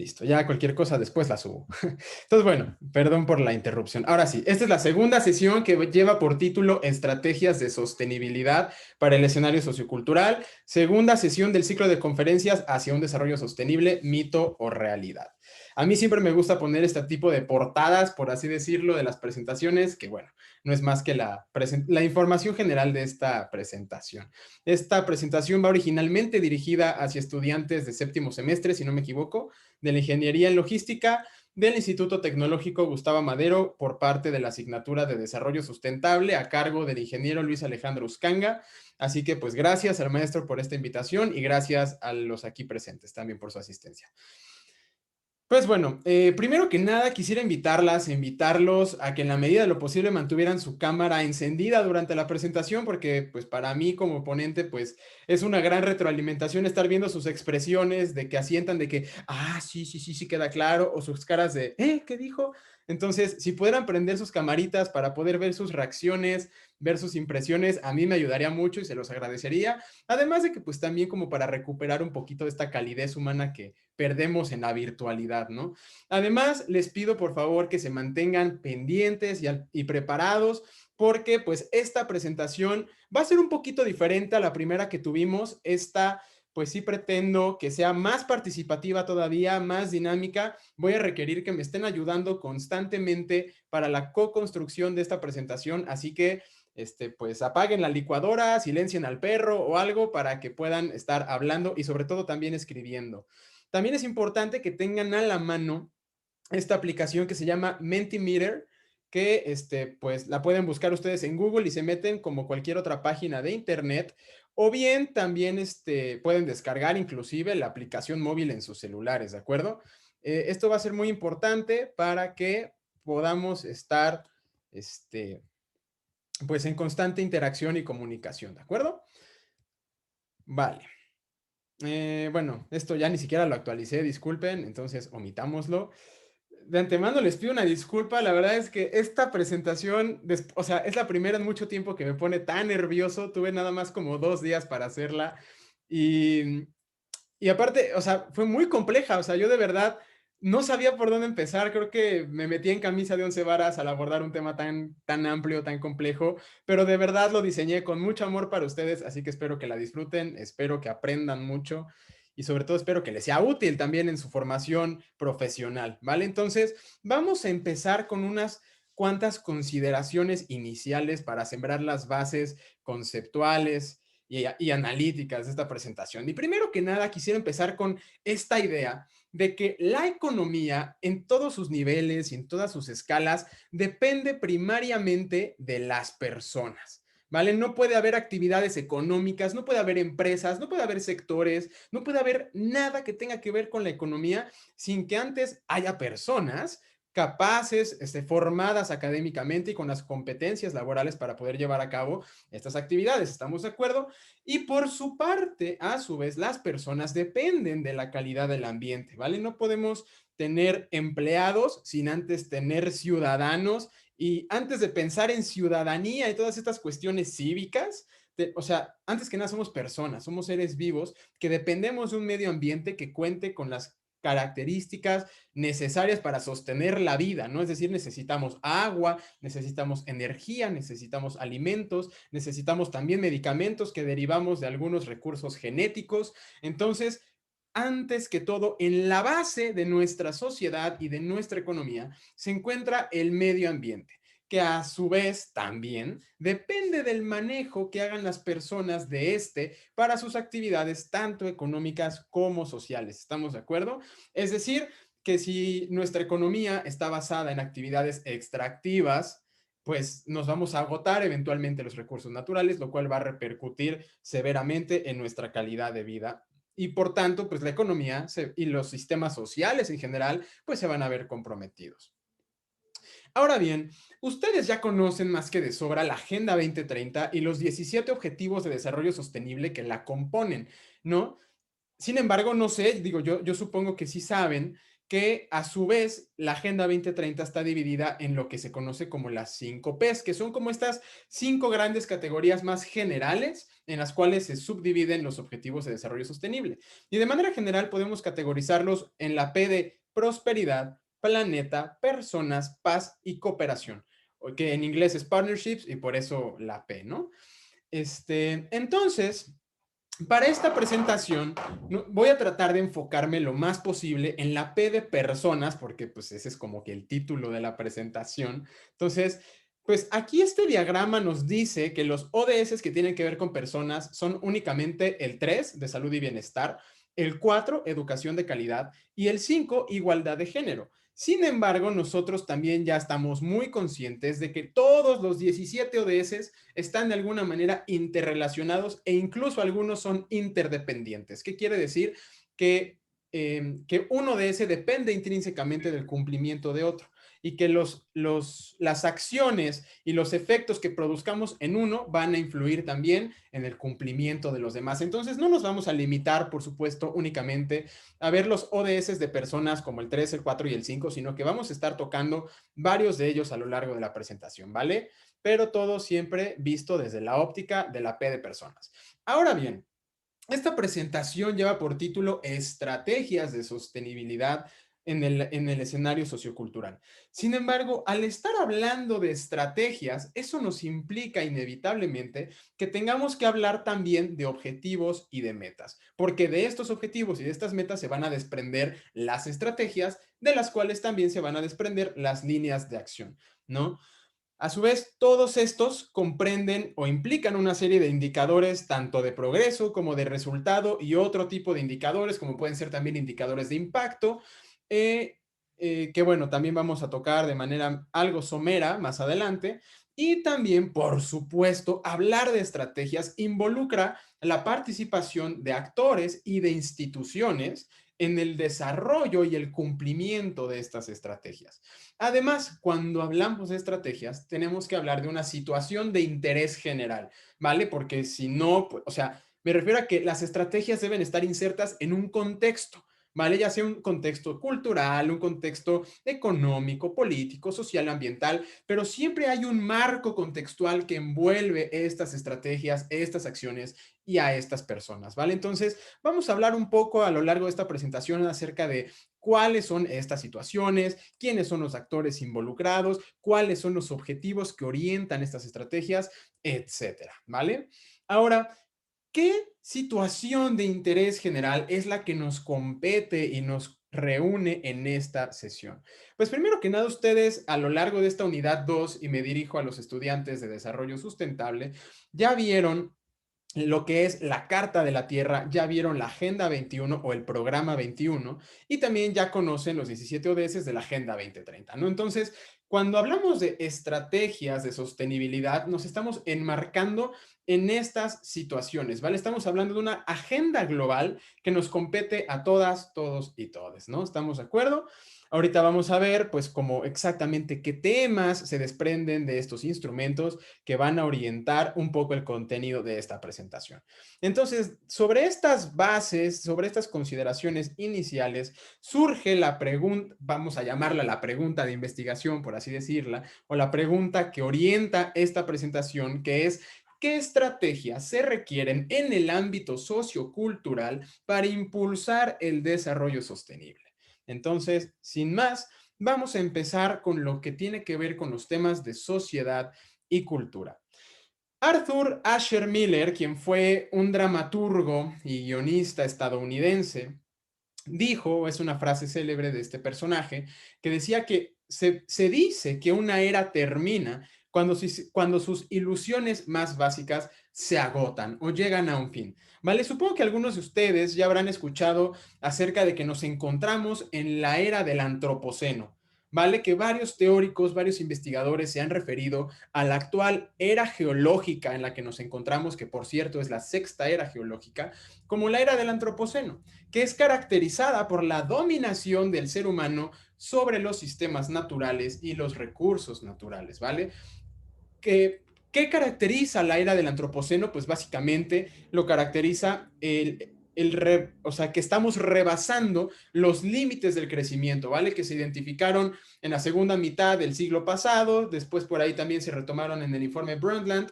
Listo, ya cualquier cosa después la subo. Entonces, bueno, perdón por la interrupción. Ahora sí, esta es la segunda sesión que lleva por título Estrategias de Sostenibilidad para el Escenario Sociocultural. Segunda sesión del ciclo de conferencias hacia un desarrollo sostenible, mito o realidad. A mí siempre me gusta poner este tipo de portadas, por así decirlo, de las presentaciones, que bueno, no es más que la información general de esta presentación. Esta presentación va originalmente dirigida hacia estudiantes de séptimo semestre, si no me equivoco, de la Ingeniería en Logística del Instituto Tecnológico Gustavo Madero por parte de la asignatura de Desarrollo Sustentable a cargo del ingeniero Luis Alejandro Uscanga. Así que pues gracias al maestro por esta invitación y gracias a los aquí presentes también por su asistencia. Pues bueno, primero que nada quisiera invitarlos a que en la medida de lo posible mantuvieran su cámara encendida durante la presentación, porque pues para mí como ponente pues es una gran retroalimentación estar viendo sus expresiones de que asientan de que, sí, sí, sí, sí queda claro, o sus caras de, ¿qué dijo? Entonces, si pudieran prender sus camaritas para poder ver sus reacciones, ver sus impresiones, a mí me ayudaría mucho y se los agradecería. Además de que pues también como para recuperar un poquito de esta calidez humana que perdemos en la virtualidad, ¿no? Además, les pido por favor que se mantengan pendientes y preparados porque pues esta presentación va a ser un poquito diferente a la primera que tuvimos. Esta pues sí pretendo que sea más participativa todavía, más dinámica. Voy a requerir que me estén ayudando constantemente para la co-construcción de esta presentación, así que pues apaguen la licuadora, silencien al perro o algo para que puedan estar hablando y sobre todo también escribiendo. También es importante que tengan a la mano esta aplicación que se llama Mentimeter, que pues la pueden buscar ustedes en Google y se meten como cualquier otra página de internet, o bien también pueden descargar inclusive la aplicación móvil en sus celulares, ¿de acuerdo? Esto va a ser muy importante para que podamos estar pues en constante interacción y comunicación, ¿de acuerdo? Vale. Bueno, esto ya ni siquiera lo actualicé, disculpen, entonces omitámoslo. De antemano les pido una disculpa, la verdad es que esta presentación, o sea, es la primera en mucho tiempo que me pone tan nervioso, tuve nada más como 2 días para hacerla y, y aparte, o sea, fue muy compleja, o sea, yo de verdad no sabía por dónde empezar, creo que me metí en camisa de 11 varas al abordar un tema tan amplio, tan complejo, pero de verdad lo diseñé con mucho amor para ustedes, así que espero que la disfruten, espero que aprendan mucho y sobre todo espero que les sea útil también en su formación profesional, ¿vale? Entonces, vamos a empezar con unas cuantas consideraciones iniciales para sembrar las bases conceptuales y analíticas de esta presentación. Y primero que nada, quisiera empezar con esta idea de que la economía en todos sus niveles y en todas sus escalas depende primariamente de las personas. ¿Vale? No puede haber actividades económicas, no puede haber empresas, no puede haber sectores, no puede haber nada que tenga que ver con la economía sin que antes haya personas capaces, formadas académicamente y con las competencias laborales para poder llevar a cabo estas actividades. ¿Estamos de acuerdo? Y por su parte, a su vez, las personas dependen de la calidad del ambiente, ¿vale? No podemos tener empleados sin antes tener ciudadanos y antes de pensar en ciudadanía y todas estas cuestiones cívicas, o sea, antes que nada somos personas, somos seres vivos que dependemos de un medio ambiente que cuente con las características necesarias para sostener la vida, ¿no? Es decir, necesitamos agua, necesitamos energía, necesitamos alimentos, necesitamos también medicamentos que derivamos de algunos recursos genéticos. Entonces, antes que todo, en la base de nuestra sociedad y de nuestra economía se encuentra el medio ambiente, que a su vez también depende del manejo que hagan las personas de para sus actividades tanto económicas como sociales. ¿Estamos de acuerdo? Es decir, que si nuestra economía está basada en actividades extractivas, pues nos vamos a agotar eventualmente los recursos naturales, lo cual va a repercutir severamente en nuestra calidad de vida y por tanto, pues la economía y los sistemas sociales en general, pues se van a ver comprometidos. Ahora bien, ustedes ya conocen más que de sobra la Agenda 2030 y los 17 Objetivos de Desarrollo Sostenible que la componen, ¿no? Sin embargo, no sé, digo, yo supongo que sí saben que a su vez la Agenda 2030 está dividida en lo que se conoce como las 5 Ps, que son como estas 5 grandes categorías más generales en las cuales se subdividen los objetivos de desarrollo sostenible. Y de manera general podemos categorizarlos en la P de prosperidad, planeta, personas, paz y cooperación, que en inglés es partnerships y por eso la P, ¿no? Entonces, para esta presentación voy a tratar de enfocarme lo más posible en la P de personas, porque pues ese es como que el título de la presentación. Entonces, pues aquí este diagrama nos dice que los ODS que tienen que ver con personas son únicamente el 3 de salud y bienestar, el 4 educación de calidad y el 5 igualdad de género. Sin embargo, nosotros también ya estamos muy conscientes de que todos los 17 ODS están de alguna manera interrelacionados e incluso algunos son interdependientes. ¿Qué quiere decir? Que uno de ese depende intrínsecamente del cumplimiento de otro y que las acciones y los efectos que produzcamos en uno van a influir también en el cumplimiento de los demás. Entonces, no nos vamos a limitar, por supuesto, únicamente a ver los ODS de personas como el 3, el 4 y el 5, sino que vamos a estar tocando varios de ellos a lo largo de la presentación, ¿vale? Pero todo siempre visto desde la óptica de la P de personas. Ahora bien, esta presentación lleva por título Estrategias de sostenibilidad en el escenario sociocultural. Sin embargo, al estar hablando de estrategias, eso nos implica inevitablemente que tengamos que hablar también de objetivos y de metas, porque de estos objetivos y de estas metas se van a desprender las estrategias, de las cuales también se van a desprender las líneas de acción, ¿no? A su vez, todos estos comprenden o implican una serie de indicadores tanto de progreso como de resultado y otro tipo de indicadores, como pueden ser también indicadores de impacto, eh, que bueno, también vamos a tocar de manera algo somera más adelante. Y también, por supuesto, hablar de estrategias involucra la participación de actores y de instituciones en el desarrollo y el cumplimiento de estas estrategias. Además, cuando hablamos de estrategias, tenemos que hablar de una situación de interés general, ¿vale? Porque si no, pues, o sea, me refiero a que las estrategias deben estar insertas en un contexto, ¿vale? Ya sea un contexto cultural, un contexto económico, político, social, ambiental, pero siempre hay un marco contextual que envuelve estas estrategias, estas acciones y a estas personas, ¿vale? Entonces, vamos a hablar un poco a lo largo de esta presentación acerca de cuáles son estas situaciones, quiénes son los actores involucrados, cuáles son los objetivos que orientan estas estrategias, etcétera, ¿vale? Ahora, ¿qué situación de interés general es la que nos compete y nos reúne en esta sesión? Pues primero que nada, ustedes a lo largo de esta unidad 2 y me dirijo a los estudiantes de desarrollo sustentable, ya vieron lo que es la Carta de la Tierra, ya vieron la Agenda 21 o el Programa 21 y también ya conocen los 17 ODS de la Agenda 2030, ¿no? Entonces, cuando hablamos de estrategias de sostenibilidad, nos estamos enmarcando en estas situaciones, ¿vale? Estamos hablando de una agenda global que nos compete a todas, todos y todes, ¿no? ¿Estamos de acuerdo? Ahorita vamos a ver, pues, como exactamente qué temas se desprenden de estos instrumentos que van a orientar un poco el contenido de esta presentación. Entonces, sobre estas bases, sobre estas consideraciones iniciales, surge la pregunta, vamos a llamarla la pregunta de investigación, por así decirla, o la pregunta que orienta esta presentación, que es, ¿qué estrategias se requieren en el ámbito sociocultural para impulsar el desarrollo sostenible? Entonces, sin más, vamos a empezar con lo que tiene que ver con los temas de sociedad y cultura. Arthur Asher Miller, quien fue un dramaturgo y guionista estadounidense, dijo, es una frase célebre de este personaje, que decía que se dice que una era termina cuando sus ilusiones más básicas se agotan o llegan a un fin. Vale, supongo que algunos de ustedes ya habrán escuchado acerca de que nos encontramos en la era del antropoceno. Vale, que varios teóricos, varios investigadores se han referido a la actual era geológica en la que nos encontramos, que por cierto es la sexta era geológica, como la era del antropoceno, que es caracterizada por la dominación del ser humano sobre los sistemas naturales y los recursos naturales, ¿vale? ¿Qué caracteriza la era del antropoceno? Pues básicamente lo caracteriza o sea, que estamos rebasando los límites del crecimiento, ¿vale? Que se identificaron en la segunda mitad del siglo pasado, después por ahí también se retomaron en el informe Brundtland,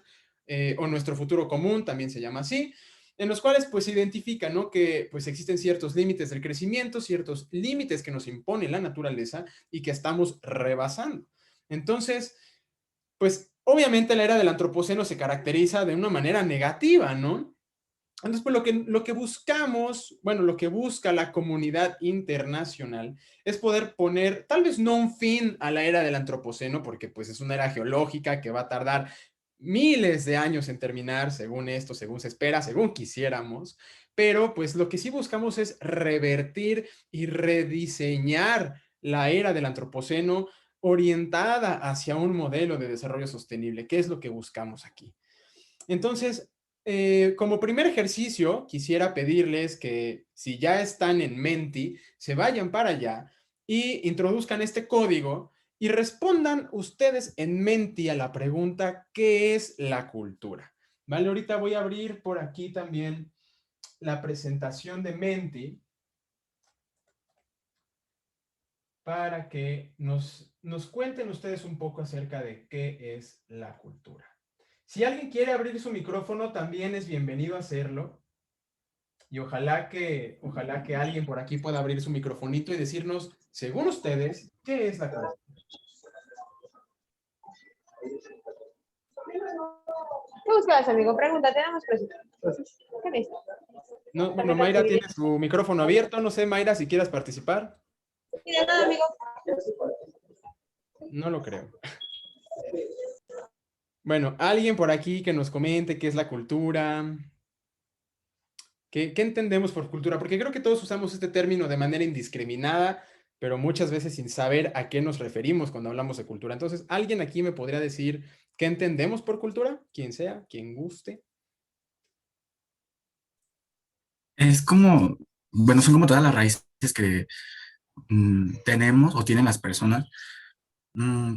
o Nuestro Futuro Común, también se llama así, en los cuales pues se identifica, ¿no? Que pues existen ciertos límites del crecimiento, ciertos límites que nos impone la naturaleza y que estamos rebasando. Entonces, pues obviamente la era del antropoceno se caracteriza de una manera negativa, ¿no? Entonces, pues lo que buscamos, bueno, lo que busca la comunidad internacional es poder poner, tal vez no un fin a la era del antropoceno, porque pues es una era geológica que va a tardar miles de años en terminar, según esto, según se espera, según quisiéramos, pero pues lo que sí buscamos es revertir y rediseñar la era del antropoceno orientada hacia un modelo de desarrollo sostenible, que es lo que buscamos aquí. Entonces, como primer ejercicio, quisiera pedirles que si ya están en Menti, se vayan para allá y introduzcan este código y respondan ustedes en Menti a la pregunta, ¿qué es la cultura? Vale, ahorita voy a abrir por aquí también la presentación de Menti para que nos cuenten ustedes un poco acerca de qué es la cultura. Si alguien quiere abrir su micrófono, también es bienvenido a hacerlo. Y ojalá que alguien por aquí pueda abrir su microfonito y decirnos, según ustedes, ¿qué es la cultura? ¿Qué buscabas, amigo? Pregunta, tenemos presupuesto. ¿Qué necesitas? No, bueno, Tarjeta Mayra actividad. tiene su micrófono abierto. No sé, Mayra, si quieras participar. Sí, de nada, amigo. No lo creo. Bueno, alguien por aquí que nos comente qué es la cultura. ¿Qué entendemos por cultura? Porque creo que todos usamos este término de manera indiscriminada, pero muchas veces sin saber a qué nos referimos cuando hablamos de cultura. Entonces, ¿alguien aquí me podría decir qué entendemos por cultura? Quien sea, quien guste. Es como, bueno, son como todas las raíces que tenemos o tienen las personas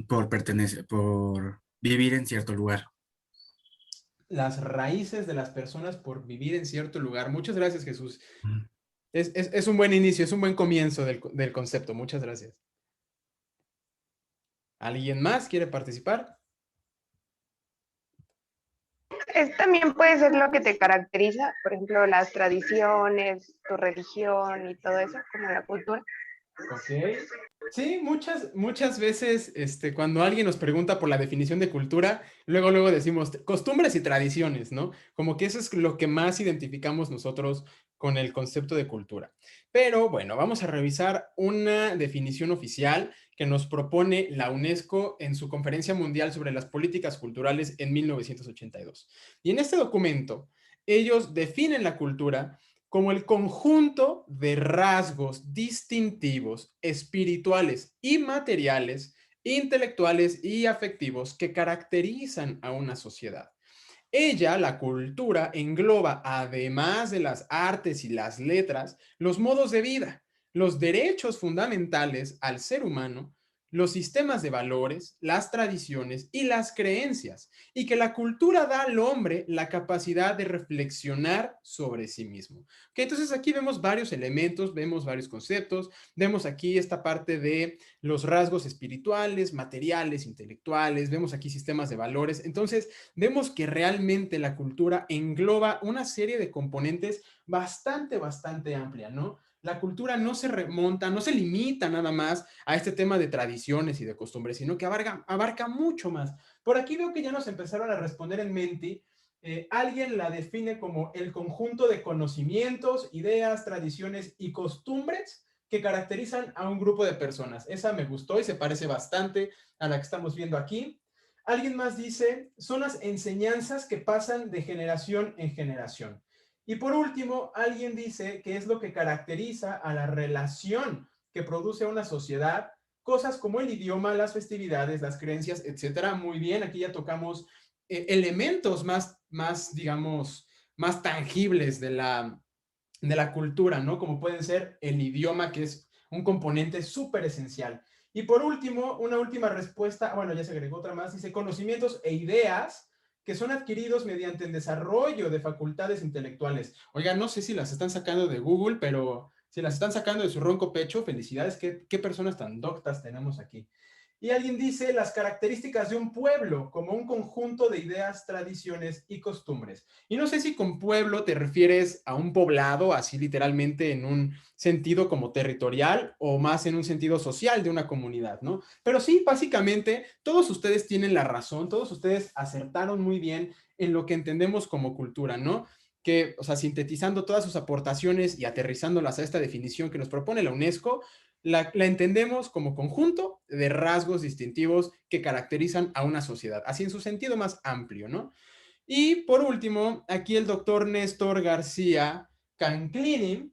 por pertenecer, por vivir en cierto lugar. Las raíces de las personas por vivir en cierto lugar. Muchas gracias, Jesús. Mm. Es un buen inicio, es un buen comienzo del concepto. Muchas gracias. ¿Alguien más quiere participar? También puede ser lo que te caracteriza, por ejemplo, las tradiciones, tu religión y todo eso, como la cultura. Ok. Sí, muchas veces, cuando alguien nos pregunta por la definición de cultura, luego decimos costumbres y tradiciones, ¿no? Como que eso es lo que más identificamos nosotros con el concepto de cultura. Pero bueno, vamos a revisar una definición oficial que nos propone la UNESCO en su Conferencia Mundial sobre las Políticas Culturales en 1982. Y en este documento, ellos definen la cultura como el conjunto de rasgos distintivos, espirituales y materiales, intelectuales y afectivos que caracterizan a una sociedad. Ella, la cultura, engloba, además de las artes y las letras, los modos de vida, los derechos fundamentales al ser humano, los sistemas de valores, las tradiciones y las creencias, y que la cultura da al hombre la capacidad de reflexionar sobre sí mismo. Okay, entonces aquí vemos varios elementos, vemos varios conceptos, vemos aquí esta parte de los rasgos espirituales, materiales, intelectuales, vemos aquí sistemas de valores. Entonces, vemos que realmente la cultura engloba una serie de componentes bastante amplia, ¿no? La cultura no se remonta, no se limita nada más a este tema de tradiciones y de costumbres, sino que abarca mucho más. Por aquí veo que ya nos empezaron a responder en Menti. Alguien la define como el conjunto de conocimientos, ideas, tradiciones y costumbres que caracterizan a un grupo de personas. Esa me gustó y se parece bastante a la que estamos viendo aquí. Alguien más dice, son las enseñanzas que pasan de generación en generación. Y por último, alguien dice que es lo que caracteriza a la relación que produce una sociedad, cosas como el idioma, las festividades, las creencias, etcétera. Muy bien, aquí ya tocamos elementos más, digamos, más tangibles de la cultura, ¿no? Como pueden ser el idioma, que es un componente súper esencial. Y por último, una última respuesta, bueno, ya se agregó otra más, dice conocimientos e ideas que son adquiridos mediante el desarrollo de facultades intelectuales. Oiga, no sé si las están sacando de Google, pero si las están sacando de su ronco pecho, felicidades, qué personas tan doctas tenemos aquí. Y alguien dice las características de un pueblo como un conjunto de ideas, tradiciones y costumbres. Y no sé si con pueblo te refieres a un poblado, así literalmente en un sentido como territorial o más en un sentido social de una comunidad, ¿no? Pero sí, básicamente, todos ustedes tienen la razón, todos ustedes acertaron muy bien en lo que entendemos como cultura, ¿no? Que, o sea, sintetizando todas sus aportaciones y aterrizándolas a esta definición que nos propone la UNESCO, la entendemos como conjunto de rasgos distintivos que caracterizan a una sociedad, así en su sentido más amplio, ¿no? Y por último, aquí el doctor Néstor García Canclini,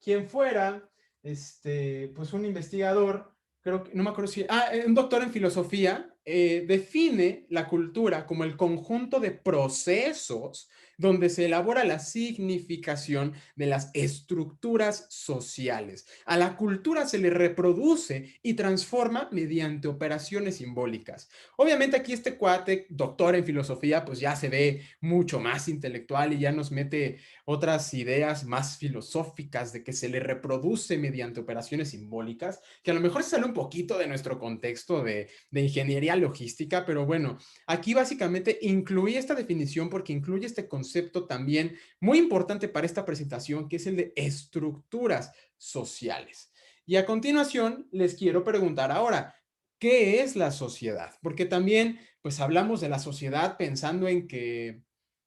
quien fuera, pues un investigador, creo que, no me acuerdo si, un doctor en filosofía, define la cultura como el conjunto de procesos donde se elabora la significación de las estructuras sociales. A la cultura se le reproduce y transforma mediante operaciones simbólicas. Obviamente aquí este cuate, doctor en filosofía, pues ya se ve mucho más intelectual y ya nos mete otras ideas más filosóficas de que se le reproduce mediante operaciones simbólicas, que a lo mejor se sale un poquito de nuestro contexto de ingeniería logística, pero bueno, aquí básicamente incluí esta definición porque incluye este concepto también muy importante para esta presentación, que es el de estructuras sociales. Y a continuación les quiero preguntar ahora, ¿qué es la sociedad? Porque también pues hablamos de la sociedad pensando en que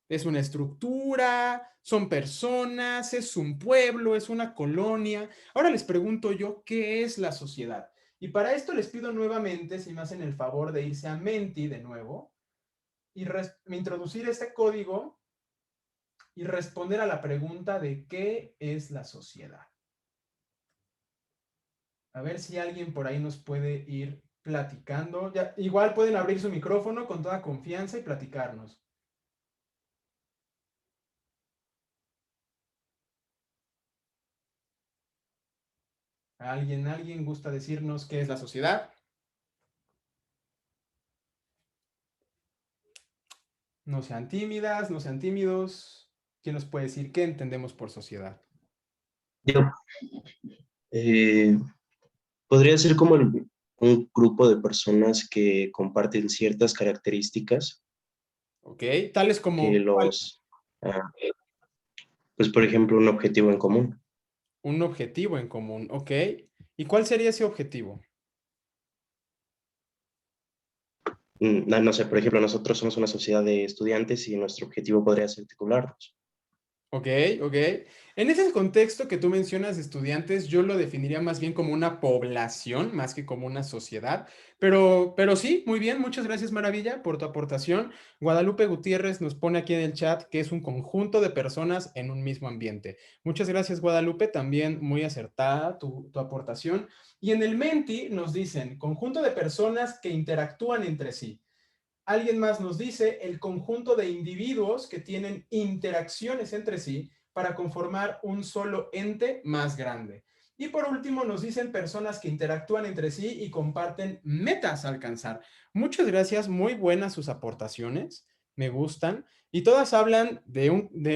es una estructura, son personas, es un pueblo, es una colonia. Ahora les pregunto yo, ¿qué es la sociedad? Y para esto les pido nuevamente, si me hacen el favor de irse a Menti de nuevo y introducir este código y responder a la pregunta de qué es la sociedad. A ver si alguien por ahí nos puede ir platicando. Ya, igual pueden abrir su micrófono con toda confianza y platicarnos. ¿Alguien gusta decirnos qué es la sociedad? No sean tímidas, no sean tímidos. ¿Quién nos puede decir qué entendemos por sociedad? Yo, eh, podría ser como un grupo de personas que comparten ciertas características ¿Ok? Tales que como ¿cuál? los, ah, pues por ejemplo, un objetivo en común. Un objetivo en común, ¿ok? ¿Y cuál sería ese objetivo? No sé, por ejemplo, nosotros somos una sociedad de estudiantes y nuestro objetivo podría ser titularnos. Ok, ok. En ese contexto que tú mencionas de estudiantes, yo lo definiría más bien como una población, más que como una sociedad. Pero sí, muy bien, muchas gracias, Maravilla, por tu aportación. Guadalupe Gutiérrez nos pone aquí en el chat que es un conjunto de personas en un mismo ambiente. Muchas gracias, Guadalupe, también muy acertada tu aportación. Y en el Menti nos dicen, conjunto de personas que interactúan entre sí. Alguien más nos dice el conjunto de individuos que tienen interacciones entre sí para conformar un solo ente más grande. Y por último nos dicen personas que interactúan entre sí y comparten metas a alcanzar. Muchas gracias, muy buenas sus aportaciones, me gustan. Y todas hablan de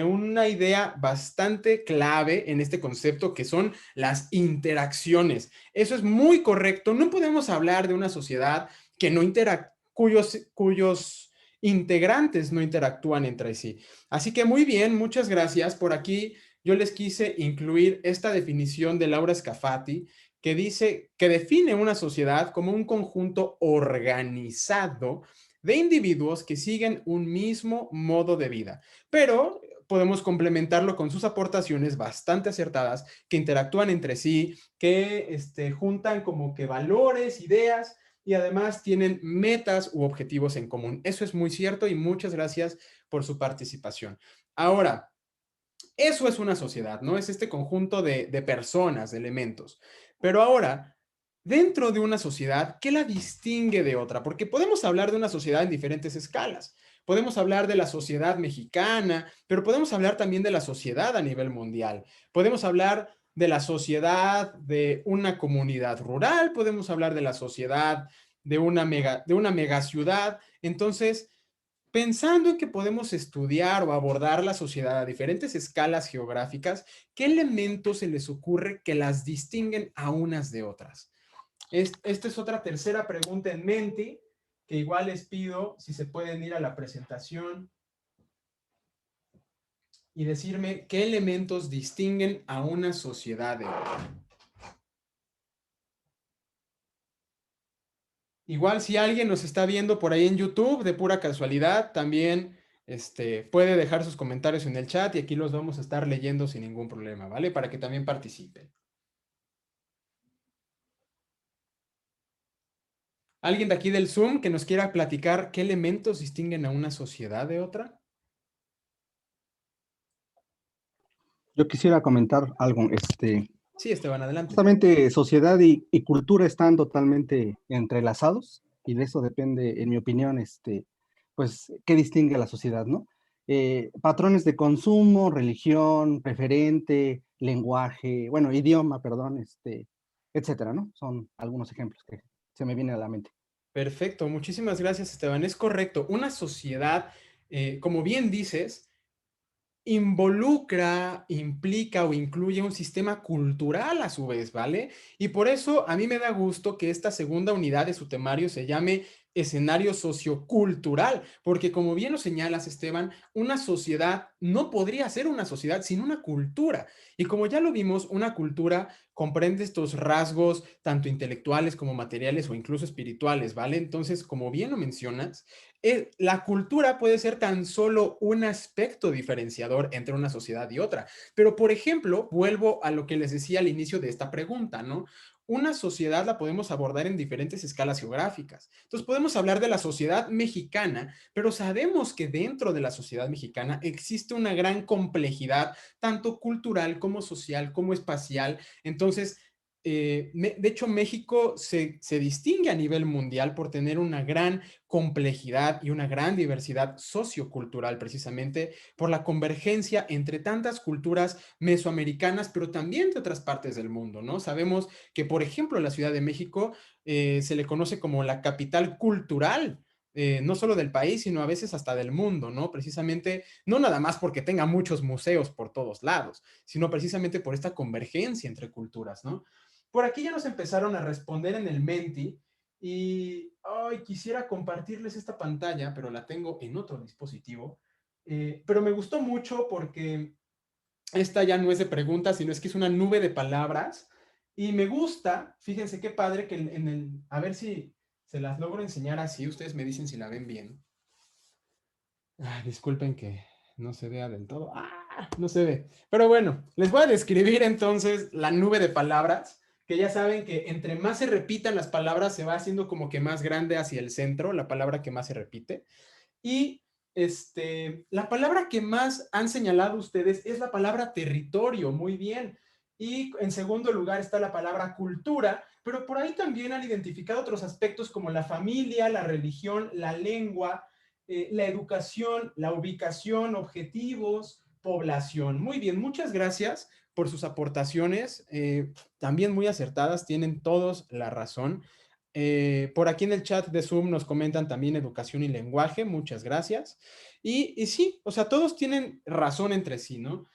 una idea bastante clave en este concepto que son las interacciones. Eso es muy correcto. No podemos hablar de una sociedad que no interactúa cuyos integrantes no interactúan entre sí. Así que muy bien, muchas gracias. Por aquí yo les quise incluir esta definición de Laura Scafati, que dice que define una sociedad como un conjunto organizado de individuos que siguen un mismo modo de vida, pero podemos complementarlo con sus aportaciones bastante acertadas, que interactúan entre sí, que juntan como que valores, ideas, y además tienen metas u objetivos en común. Eso es muy cierto y muchas gracias por su participación. Ahora, eso es una sociedad, ¿no? Es este conjunto de personas, de elementos. Pero ahora, dentro de una sociedad, ¿qué la distingue de otra? Porque podemos hablar de una sociedad en diferentes escalas. Podemos hablar de la sociedad mexicana, pero podemos hablar también de la sociedad a nivel mundial. Podemos hablar de la sociedad de una comunidad rural, podemos hablar de la sociedad de una mega ciudad. Entonces, Pensando en que podemos estudiar o abordar la sociedad a diferentes escalas geográficas, ¿qué elementos se les ocurre que las distinguen a unas de otras? Esta es otra tercera pregunta en mente, que igual les pido si se pueden ir a la presentación y decirme qué elementos distinguen a una sociedad de otra. Igual si alguien nos está viendo por ahí en YouTube de pura casualidad, también puede dejar sus comentarios en el chat y aquí los vamos a estar leyendo sin ningún problema, ¿vale? Para que también participen. ¿Alguien de aquí del Zoom que nos quiera platicar qué elementos distinguen a una sociedad de otra? Yo quisiera comentar algo. Sí, Esteban, adelante. Justamente sociedad y cultura están totalmente entrelazados y de eso depende, en mi opinión, pues, qué distingue a la sociedad, ¿no? Patrones de consumo, religión, preferente, lenguaje, bueno, idioma, perdón, etcétera, ¿no? Son algunos ejemplos que se me vienen a la mente. Perfecto, muchísimas gracias, Esteban. Es correcto. Una sociedad, como bien dices, involucra, implica o incluye un sistema cultural a su vez, ¿vale? Y por eso a mí me da gusto que esta segunda unidad de su temario se llame escenario sociocultural, porque como bien lo señalas, Esteban, una sociedad no podría ser una sociedad sin una cultura. Y como ya lo vimos, una cultura comprende estos rasgos tanto intelectuales como materiales o incluso espirituales, ¿vale? Entonces, como bien lo mencionas, la cultura puede ser tan solo un aspecto diferenciador entre una sociedad y otra. Pero, por ejemplo, vuelvo a lo que les decía al inicio de esta pregunta, ¿no? Una sociedad la podemos abordar en diferentes escalas geográficas. Entonces, podemos hablar de la sociedad mexicana, pero sabemos que dentro de la sociedad mexicana existe una gran complejidad, tanto cultural como social, como espacial. Entonces, de hecho, México se distingue a nivel mundial por tener una gran complejidad y una gran diversidad sociocultural, precisamente por la convergencia entre tantas culturas mesoamericanas, pero también de otras partes del mundo, ¿no? Sabemos que, por ejemplo, la Ciudad de México se le conoce como la capital cultural. No solo del país, sino a veces hasta del mundo, ¿no? Precisamente, no nada más porque tenga muchos museos por todos lados, sino precisamente por esta convergencia entre culturas, ¿no? Por aquí ya nos empezaron a responder en el Menti y quisiera compartirles esta pantalla, pero la tengo en otro dispositivo. Pero me gustó mucho porque esta ya no es de preguntas, sino es que es una nube de palabras. Y me gusta, fíjense qué padre que a ver si se las logro enseñar así, ustedes me dicen si la ven bien. Disculpen que no se vea del todo. No se ve. Pero bueno, les voy a describir entonces la nube de palabras, que ya saben que entre más se repitan las palabras, se va haciendo como que más grande hacia el centro, la palabra que más se repite. Y la palabra que más han señalado ustedes es la palabra territorio, muy bien. Y en segundo lugar está la palabra cultura, pero por ahí también han identificado otros aspectos como la familia, la religión, la lengua, la educación, la ubicación, objetivos, población. Muy bien, muchas gracias por sus aportaciones, también muy acertadas, tienen todos la razón. Por aquí en el chat de Zoom nos comentan también educación y lenguaje, muchas gracias. Y sí, o sea, todos tienen razón entre sí, ¿no?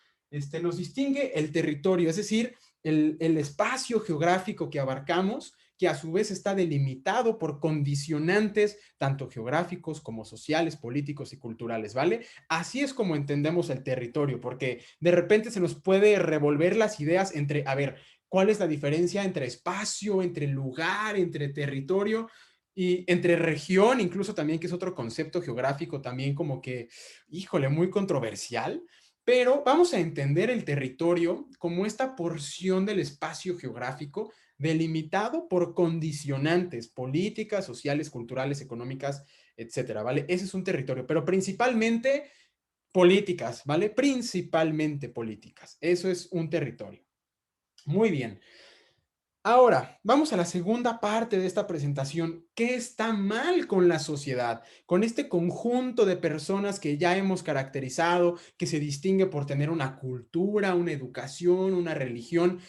Nos distingue el territorio, es decir, el espacio geográfico que abarcamos, que a su vez está delimitado por condicionantes tanto geográficos como sociales, políticos y culturales, ¿vale? Así es como entendemos el territorio, porque de repente se nos puede revolver las ideas entre, a ver, ¿cuál es la diferencia entre espacio, entre lugar, entre territorio? Y entre región, incluso también, que es otro concepto geográfico también como que, híjole, muy controversial, pero vamos a entender el territorio como esta porción del espacio geográfico delimitado por condicionantes políticas, sociales, culturales, económicas, etcétera, ¿vale? Ese es un territorio, pero principalmente políticas, ¿vale? Principalmente políticas. Eso es un territorio. Muy bien. Ahora, vamos a la segunda parte de esta presentación. ¿Qué está mal con la sociedad? Con este conjunto de personas que ya hemos caracterizado, que se distingue por tener una cultura, una educación, una religión.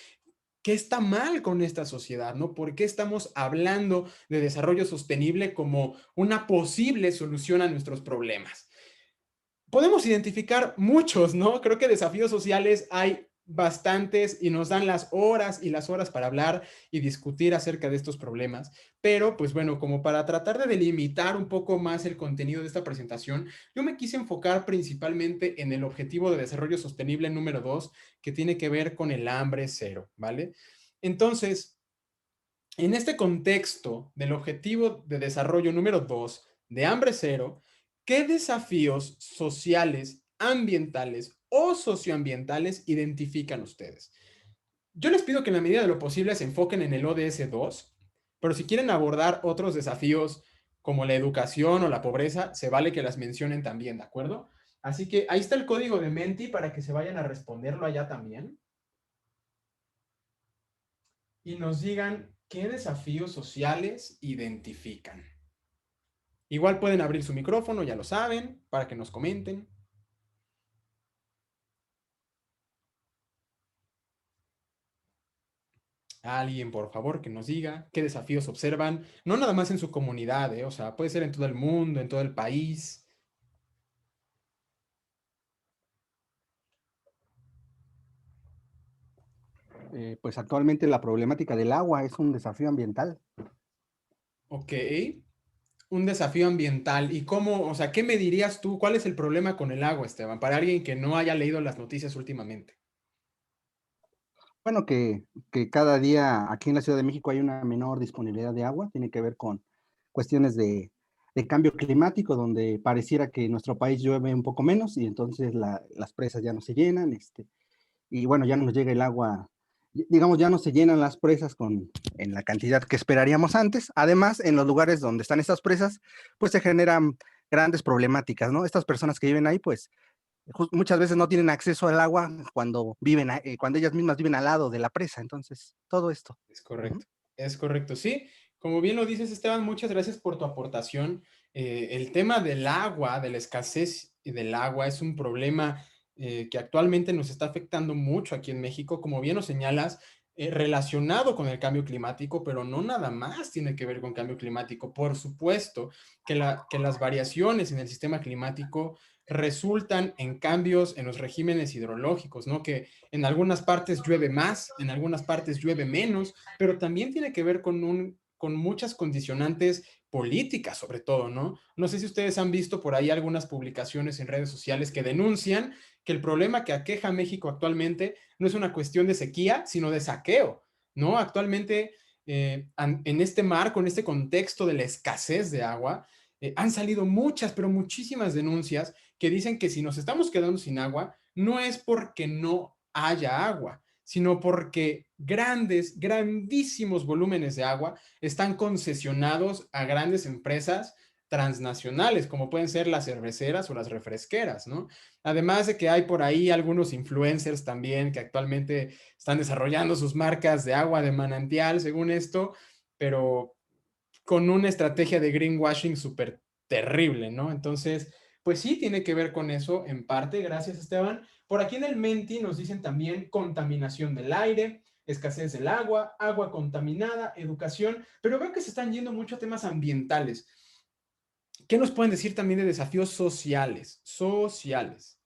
¿qué está mal con esta sociedad, no? ¿Por qué estamos hablando de desarrollo sostenible como una posible solución a nuestros problemas? Podemos identificar muchos, ¿no? Creo que desafíos sociales hay bastantes y nos dan las horas y las horas para hablar y discutir acerca de estos problemas. Pero, pues bueno, como para tratar de delimitar un poco más el contenido de esta presentación, yo me quise enfocar principalmente en el objetivo de desarrollo sostenible número 2, que tiene que ver con el hambre cero, ¿vale? Entonces, en este contexto del objetivo de desarrollo número 2 de hambre cero, ¿qué desafíos sociales, ambientales o socioambientales identifican ustedes? Yo les pido que en la medida de lo posible se enfoquen en el ODS 2, pero si quieren abordar otros desafíos como la educación o la pobreza, se vale que las mencionen también, ¿de acuerdo? Así que ahí está el código de Menti para que se vayan a responderlo allá también y nos digan qué desafíos sociales identifican. Igual pueden abrir su micrófono, ya lo saben, para que nos comenten. Alguien, por favor, que nos diga qué desafíos observan, no nada más en su comunidad, o sea, puede ser en todo el mundo, en todo el país. Pues actualmente la problemática del agua es un desafío ambiental. Ok, un desafío ambiental. ¿Y cómo, o sea, qué me dirías tú? ¿Cuál es el problema con el agua, Esteban, para alguien que no haya leído las noticias últimamente? Bueno, que cada día aquí en la Ciudad de México hay una menor disponibilidad de agua, tiene que ver con cuestiones de cambio climático, donde pareciera que en nuestro país llueve un poco menos y entonces las presas ya no se llenan, y bueno, ya no nos llega el agua, digamos, ya no se llenan las presas en la cantidad que esperaríamos antes. Además, en los lugares donde están estas presas, pues se generan grandes problemáticas, ¿no? Estas personas que viven ahí, pues muchas veces no tienen acceso al agua cuando viven, cuando ellas mismas viven al lado de la presa. Entonces, todo esto. Es Ujú. correcto, es correcto. Sí, como bien lo dices, Esteban, muchas gracias por tu aportación. El tema del agua, de la escasez del agua, es un problema que actualmente nos está afectando mucho aquí en México, como bien lo señalas, relacionado con el cambio climático, pero no nada más tiene que ver con cambio climático. Por supuesto que las variaciones en el sistema climático resultan en cambios en los regímenes hidrológicos, ¿no? Que en algunas partes llueve más, en algunas partes llueve menos, pero también tiene que ver con muchas condicionantes políticas, sobre todo, ¿no? No sé si ustedes han visto por ahí algunas publicaciones en redes sociales que denuncian que el problema que aqueja a México actualmente no es una cuestión de sequía, sino de saqueo, ¿no? Actualmente, en este marco, en este contexto de la escasez de agua, han salido muchas, pero muchísimas denuncias que dicen que si nos estamos quedando sin agua, no es porque no haya agua, sino porque grandísimos volúmenes de agua están concesionados a grandes empresas transnacionales, como pueden ser las cerveceras o las refresqueras, ¿no? Además de que hay por ahí algunos influencers también que actualmente están desarrollando sus marcas de agua de manantial, según esto, pero con una estrategia de greenwashing súper terrible, ¿no? Entonces, pues sí, tiene que ver con eso en parte. Gracias, Esteban. Por aquí en el Menti nos dicen también contaminación del aire, escasez del agua, agua contaminada, educación, pero veo que se están yendo mucho a temas ambientales. ¿Qué nos pueden decir también de desafíos sociales? Sociales.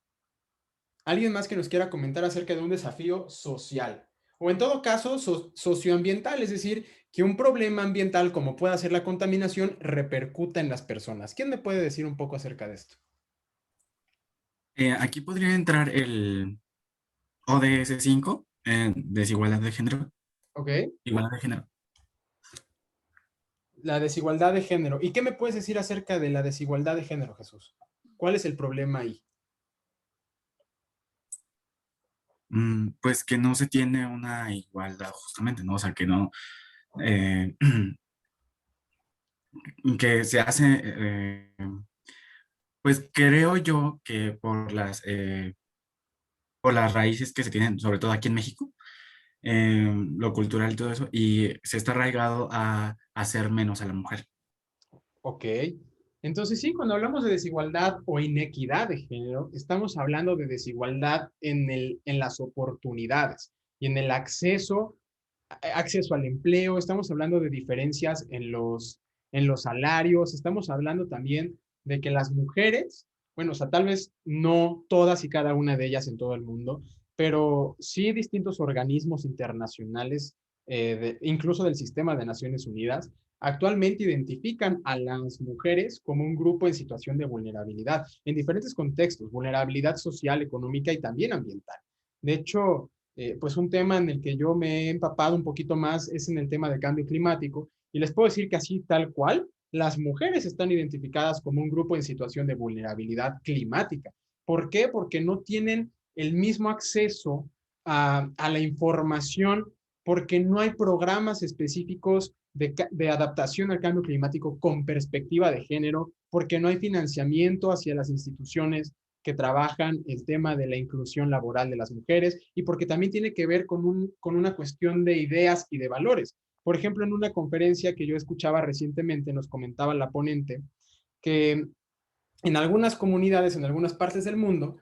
¿Alguien más que nos quiera comentar acerca de un desafío social? O en todo caso, socioambiental, es decir, que un problema ambiental como pueda ser la contaminación repercuta en las personas. ¿Quién me puede decir un poco acerca de esto? Aquí podría entrar el ODS 5, desigualdad de género. Ok, Igualdad de género. la desigualdad de género. ¿Y qué me puedes decir acerca de la desigualdad de género, Jesús? ¿Cuál es el problema ahí? Pues que no se tiene una igualdad justamente, ¿no? O sea, que no, eh, que se hace, pues creo yo que por las raíces que se tienen, sobre todo aquí en México, lo cultural y todo eso, y se está arraigado a hacer menos a la mujer. Ok. Entonces sí, cuando hablamos de desigualdad o inequidad de género, estamos hablando de desigualdad en las oportunidades y en el acceso acceso al empleo, estamos hablando de diferencias en los salarios, estamos hablando también de que las mujeres, bueno, o sea, tal vez no todas y cada una de ellas en todo el mundo, pero sí distintos organismos internacionales, incluso del sistema de Naciones Unidas, actualmente identifican a las mujeres como un grupo en situación de vulnerabilidad, en diferentes contextos, vulnerabilidad social, económica y también ambiental. De hecho, pues un tema en el que yo me he empapado un poquito más es en el tema del cambio climático, y les puedo decir que así tal cual, las mujeres están identificadas como un grupo en situación de vulnerabilidad climática. ¿Por qué? Porque no tienen el mismo acceso a la información, porque no hay programas específicos de adaptación al cambio climático con perspectiva de género, porque no hay financiamiento hacia las instituciones que trabajan el tema de la inclusión laboral de las mujeres, y porque también tiene que ver con una cuestión de ideas y de valores. Por ejemplo, en una conferencia que yo escuchaba recientemente, nos comentaba la ponente que en algunas comunidades, en algunas partes del mundo,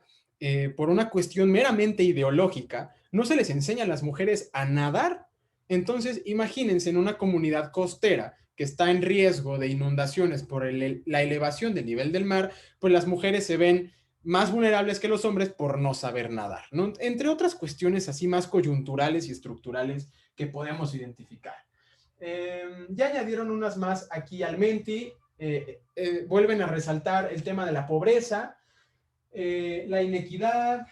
por una cuestión meramente ideológica, no se les enseña a las mujeres a nadar. Entonces, imagínense en una comunidad costera que está en riesgo de inundaciones por la elevación del nivel del mar, pues las mujeres se ven más vulnerables que los hombres por no saber nadar, ¿no? Entre otras cuestiones así más coyunturales y estructurales que podemos identificar. Ya añadieron unas más aquí al Menti, vuelven a resaltar el tema de la pobreza, la inequidad,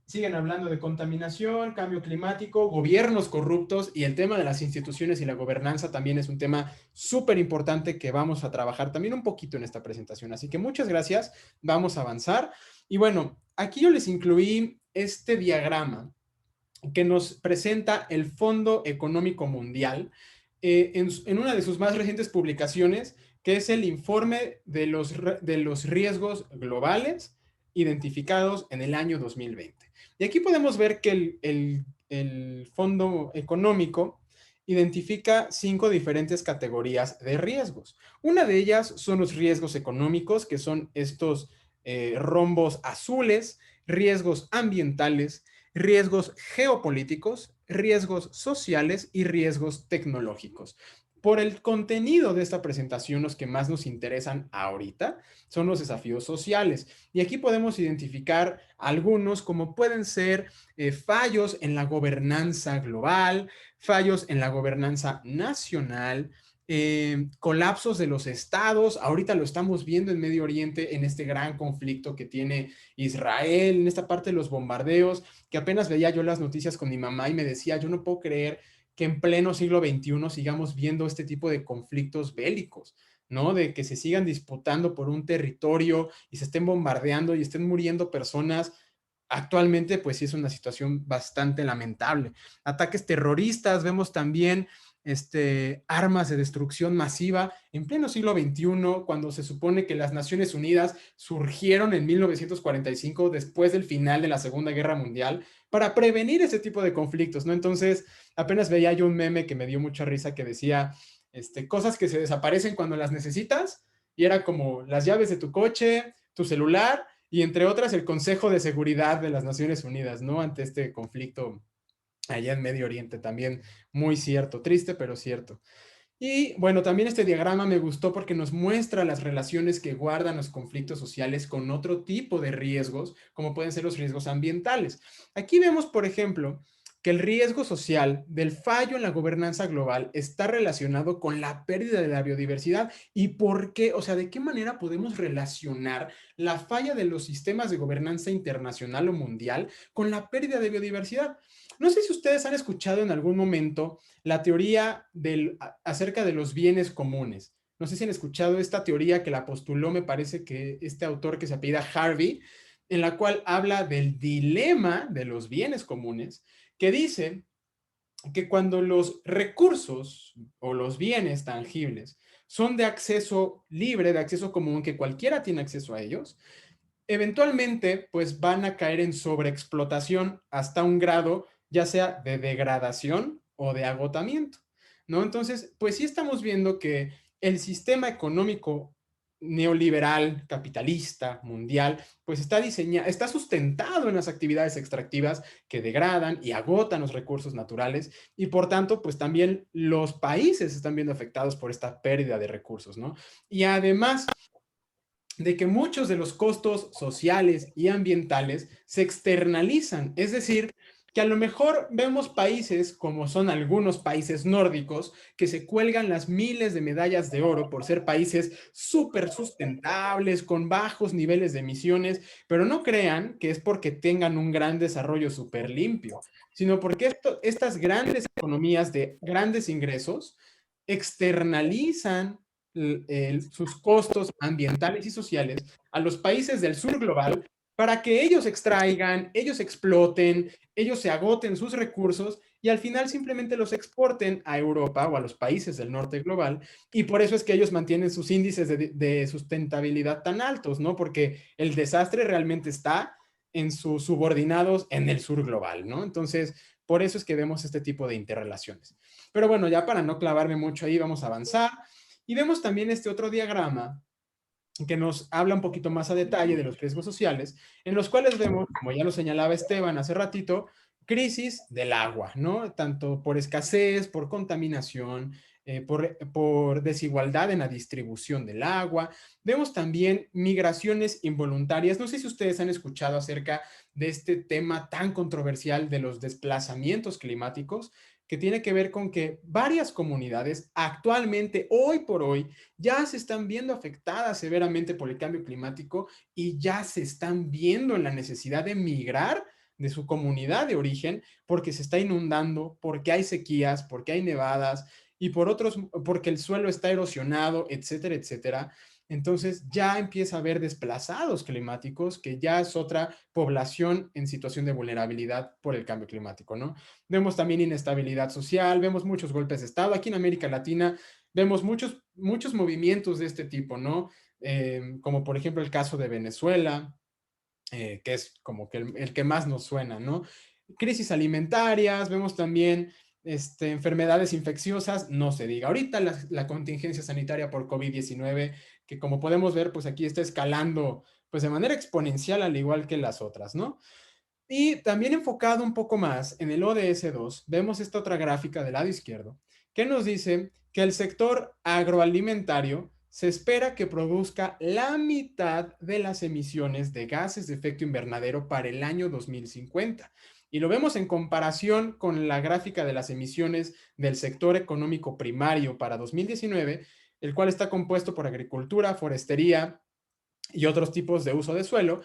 siguen hablando de contaminación, cambio climático, gobiernos corruptos, y el tema de las instituciones y la gobernanza también es un tema súper importante que vamos a trabajar también un poquito en esta presentación. Así que muchas gracias, vamos a avanzar. Y bueno, aquí yo les incluí este diagrama que nos presenta el Fondo Económico Mundial en una de sus más recientes publicaciones, que es el informe de los riesgos globales identificados en el año 2020. Y aquí podemos ver que el Fondo Económico identifica 5 diferentes categorías de riesgos. Una de ellas son los riesgos económicos, que son estos rombos azules, riesgos ambientales, riesgos geopolíticos, riesgos sociales y riesgos tecnológicos. Por el contenido de esta presentación, los que más nos interesan ahorita son los desafíos sociales. Y aquí podemos identificar algunos, como pueden ser fallos en la gobernanza global, fallos en la gobernanza nacional, colapsos de los estados. Ahorita lo estamos viendo en Medio Oriente, en este gran conflicto que tiene Israel, en esta parte de los bombardeos, que apenas veía yo las noticias con mi mamá y me decía, yo no puedo creer que en pleno siglo XXI sigamos viendo este tipo de conflictos bélicos, ¿no? De que se sigan disputando por un territorio y se estén bombardeando y estén muriendo personas. Actualmente, pues sí es una situación bastante lamentable. Ataques terroristas, vemos también armas de destrucción masiva en pleno siglo XXI, cuando se supone que las Naciones Unidas surgieron en 1945, después del final de la Segunda Guerra Mundial, para prevenir ese tipo de conflictos, ¿no? Entonces, apenas veía yo un meme que me dio mucha risa que decía, cosas que se desaparecen cuando las necesitas, y era como las llaves de tu coche, tu celular, y entre otras el Consejo de Seguridad de las Naciones Unidas, ¿no? Ante este conflicto allá en Medio Oriente, también muy cierto, triste, pero cierto. Y bueno, también este diagrama me gustó porque nos muestra las relaciones que guardan los conflictos sociales con otro tipo de riesgos, como pueden ser los riesgos ambientales. Aquí vemos, por ejemplo, que el riesgo social del fallo en la gobernanza global está relacionado con la pérdida de la biodiversidad. ¿Y por qué? O sea, ¿de qué manera podemos relacionar la falla de los sistemas de gobernanza internacional o mundial con la pérdida de biodiversidad? No sé si ustedes han escuchado en algún momento la teoría acerca de los bienes comunes. No sé si han escuchado esta teoría que la postuló, me parece que este autor que se apellida Harvey, en la cual habla del dilema de los bienes comunes, que dice que cuando los recursos o los bienes tangibles son de acceso libre, de acceso común, que cualquiera tiene acceso a ellos, eventualmente pues van a caer en sobreexplotación hasta un grado ya sea de degradación o de agotamiento, ¿no? Entonces, pues sí estamos viendo que el sistema económico neoliberal, capitalista, mundial, pues está sustentado en las actividades extractivas que degradan y agotan los recursos naturales y por tanto, pues también los países están viendo afectados por esta pérdida de recursos, ¿no? Y además de que muchos de los costos sociales y ambientales se externalizan, es decir, que a lo mejor vemos países como son algunos países nórdicos que se cuelgan las miles de medallas de oro por ser países súper sustentables, con bajos niveles de emisiones, pero no crean que es porque tengan un gran desarrollo súper limpio, sino porque estas grandes economías de grandes ingresos externalizan sus costos ambientales y sociales a los países del sur global para que ellos extraigan, ellos exploten, ellos se agoten sus recursos y al final simplemente los exporten a Europa o a los países del norte global y por eso es que ellos mantienen sus índices de sustentabilidad tan altos, ¿no? Porque el desastre realmente está en sus subordinados en el sur global, ¿no? Entonces, por eso es que vemos este tipo de interrelaciones. Pero bueno, ya para no clavarme mucho ahí, vamos a avanzar. Y vemos también este otro diagrama que nos habla un poquito más a detalle de los riesgos sociales, en los cuales vemos, como ya lo señalaba Esteban hace ratito, crisis del agua, ¿no? Tanto por escasez, por contaminación, por desigualdad en la distribución del agua. Vemos también migraciones involuntarias. No sé si ustedes han escuchado acerca de este tema tan controversial de los desplazamientos climáticos, que tiene que ver con que varias comunidades actualmente, hoy por hoy, ya se están viendo afectadas severamente por el cambio climático y ya se están viendo en la necesidad de migrar de su comunidad de origen porque se está inundando, porque hay sequías, porque hay nevadas y porque el suelo está erosionado, etcétera, etcétera. Entonces ya empieza a haber desplazados climáticos, que ya es otra población en situación de vulnerabilidad por el cambio climático, ¿no? Vemos también inestabilidad social, vemos muchos golpes de Estado. Aquí en América Latina vemos muchos movimientos de este tipo, ¿no? Como por ejemplo el caso de Venezuela, que es como que el que más nos suena, ¿no? Crisis alimentarias, vemos también enfermedades infecciosas, no se diga. Ahorita la contingencia sanitaria por COVID-19, que como podemos ver, pues aquí está escalando pues de manera exponencial al igual que las otras, ¿no? Y también enfocado un poco más en el ODS 2, vemos esta otra gráfica del lado izquierdo, que nos dice que el sector agroalimentario se espera que produzca la mitad de las emisiones de gases de efecto invernadero para el año 2050. Y lo vemos en comparación con la gráfica de las emisiones del sector económico primario para 2019, el cual está compuesto por agricultura, forestería y otros tipos de uso de suelo,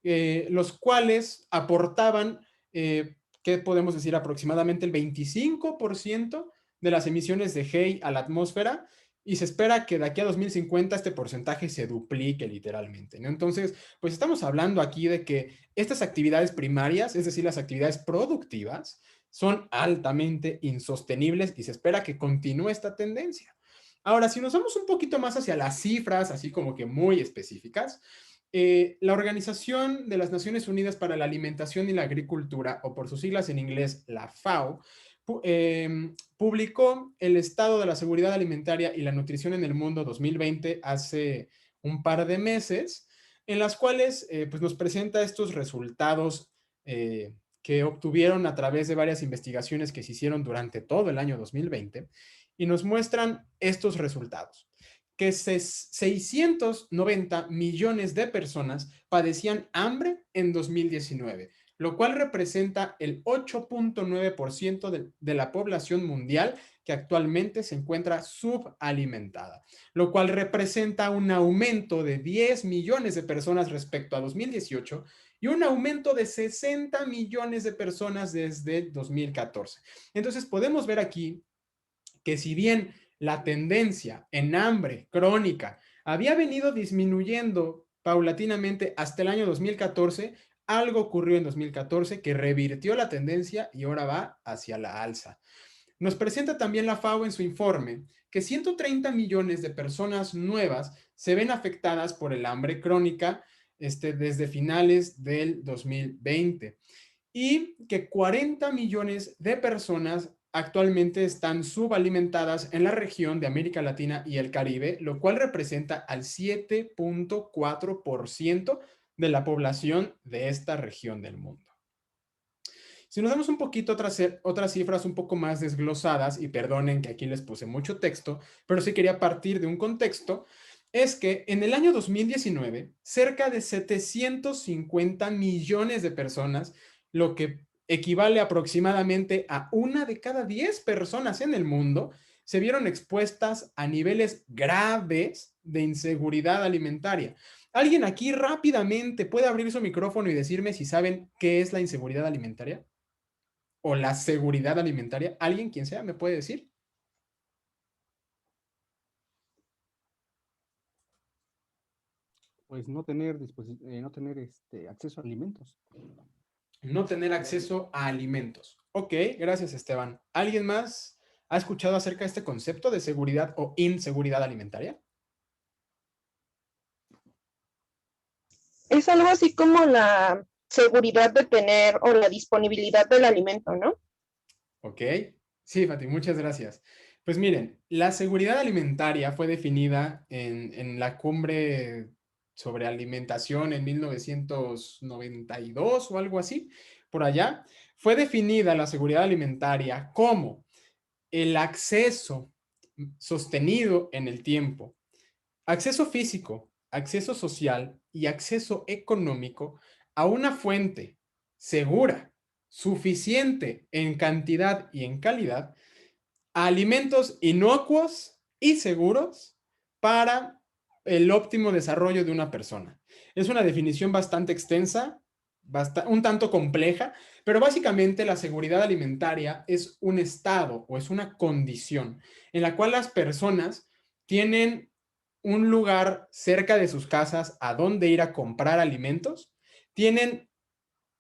los cuales aportaban, ¿qué podemos decir? Aproximadamente el 25% de las emisiones de GEI a la atmósfera y se espera que de aquí a 2050 este porcentaje se duplique literalmente, ¿no? Entonces, pues estamos hablando aquí de que estas actividades primarias, es decir, las actividades productivas, son altamente insostenibles y se espera que continúe esta tendencia. Ahora, si nos vamos un poquito más hacia las cifras, así como que muy específicas, la Organización de las Naciones Unidas para la Alimentación y la Agricultura, o por sus siglas en inglés, la FAO, publicó el Estado de la Seguridad Alimentaria y la Nutrición en el Mundo 2020 hace un par de meses, en las cuales pues nos presenta estos resultados que obtuvieron a través de varias investigaciones que se hicieron durante todo el año 2020 y nos muestran estos resultados, que 690 millones de personas padecían hambre en 2019, lo cual representa el 8.9% de la población mundial que actualmente se encuentra subalimentada, lo cual representa un aumento de 10 millones de personas respecto a 2018 y un aumento de 60 millones de personas desde 2014. Entonces podemos ver aquí que si bien la tendencia en hambre crónica había venido disminuyendo paulatinamente hasta el año 2014, algo ocurrió en 2014 que revirtió la tendencia y ahora va hacia la alza. Nos presenta también la FAO en su informe que 130 millones de personas nuevas se ven afectadas por el hambre crónica desde finales del 2020 y que 40 millones de personas actualmente están subalimentadas en la región de América Latina y el Caribe, lo cual representa al 7.4% de la población de esta región del mundo. Si nos damos un poquito otras cifras un poco más desglosadas, y perdonen que aquí les puse mucho texto, pero sí quería partir de un contexto, es que en el año 2019, cerca de 750 millones de personas, lo que equivale aproximadamente a 1 de cada 10 personas en el mundo, se vieron expuestas a niveles graves de inseguridad alimentaria. ¿Alguien aquí rápidamente puede abrir su micrófono y decirme si saben qué es la inseguridad alimentaria? ¿O la seguridad alimentaria? ¿Alguien, quien sea, me puede decir? Pues no tener, no tener acceso a alimentos. No tener acceso a alimentos. Ok, gracias, Esteban. ¿Alguien más ha escuchado acerca de este concepto de seguridad o inseguridad alimentaria? Es algo así como la seguridad de tener o la disponibilidad del alimento, ¿no? Ok, sí, Fati, muchas gracias. Pues miren, la seguridad alimentaria fue definida en la cumbre sobre alimentación en 1992 o algo así, por allá. Fue definida la seguridad alimentaria como el acceso sostenido en el tiempo, acceso físico, acceso social y acceso económico a una fuente segura, suficiente en cantidad y en calidad, a alimentos inocuos y seguros para el óptimo desarrollo de una persona. Es una definición bastante extensa, un tanto compleja, pero básicamente la seguridad alimentaria es un estado o es una condición en la cual las personas tienen un lugar cerca de sus casas a donde ir a comprar alimentos, tienen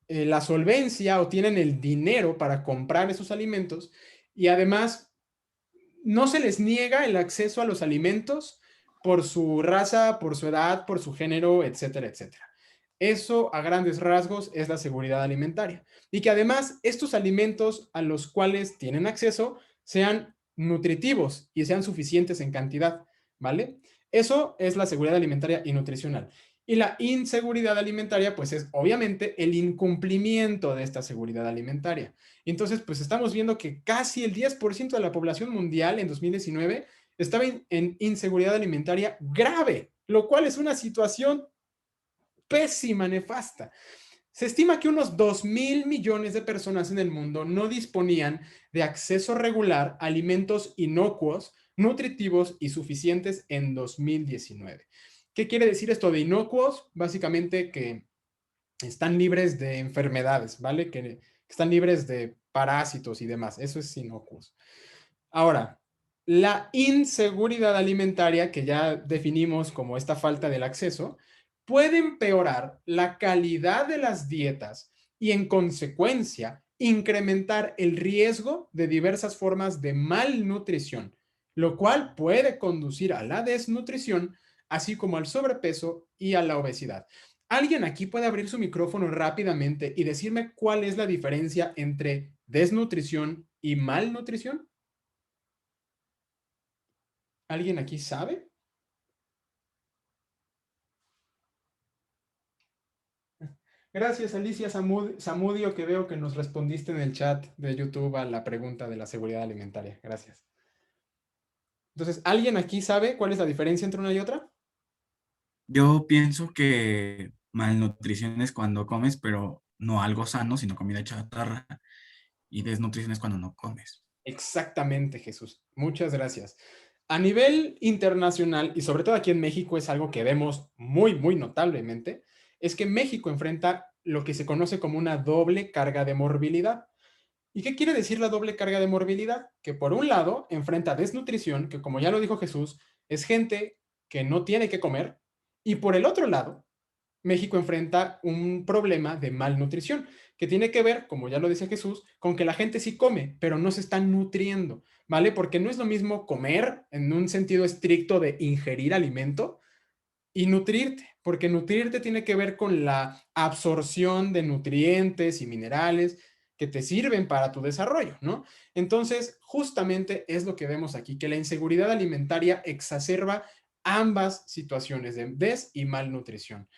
la solvencia o tienen el dinero para comprar esos alimentos y además no se les niega el acceso a los alimentos por su raza, por su edad, por su género, etcétera, etcétera. Eso a grandes rasgos es la seguridad alimentaria. Y que además estos alimentos a los cuales tienen acceso sean nutritivos y sean suficientes en cantidad, ¿vale? Eso es la seguridad alimentaria y nutricional. Y la inseguridad alimentaria, pues es obviamente el incumplimiento de esta seguridad alimentaria. Y entonces, pues estamos viendo que casi el 10% de la población mundial en 2019 estaba en inseguridad alimentaria grave, lo cual es una situación pésima, nefasta. Se estima que unos 2.000 millones de personas en el mundo no disponían de acceso regular a alimentos inocuos, nutritivos y suficientes en 2019. ¿Qué quiere decir esto de inocuos? Básicamente que están libres de enfermedades, ¿vale? Que están libres de parásitos y demás. Eso es inocuos. Ahora, la inseguridad alimentaria, que ya definimos como esta falta del acceso, puede empeorar la calidad de las dietas y en consecuencia incrementar el riesgo de diversas formas de malnutrición, lo cual puede conducir a la desnutrición, así como al sobrepeso y a la obesidad. ¿Alguien aquí puede abrir su micrófono rápidamente y decirme cuál es la diferencia entre desnutrición y malnutrición? ¿Alguien aquí sabe? Gracias, Alicia Zamudio, que veo que nos respondiste en el chat de YouTube a la pregunta de la seguridad alimentaria. Gracias. Entonces, ¿alguien aquí sabe cuál es la diferencia entre una y otra? Yo pienso que malnutrición es cuando comes, pero no algo sano, sino comida chatarra. Y desnutrición es cuando no comes. Exactamente, Jesús. Muchas gracias. A nivel internacional, y sobre todo aquí en México, es algo que vemos muy, muy notablemente, es que México enfrenta lo que se conoce como una doble carga de morbilidad. ¿Y qué quiere decir la doble carga de morbilidad? Que por un lado enfrenta desnutrición, que como ya lo dijo Jesús, es gente que no tiene que comer, y por el otro lado, México enfrenta un problema de malnutrición, que tiene que ver, como ya lo decía Jesús, con que la gente sí come, pero no se está nutriendo, ¿vale? Porque no es lo mismo comer en un sentido estricto de ingerir alimento y nutrirte, porque nutrirte tiene que ver con la absorción de nutrientes y minerales que te sirven para tu desarrollo, ¿no? Entonces, justamente es lo que vemos aquí, que la inseguridad alimentaria exacerba ambas situaciones de des y malnutrición.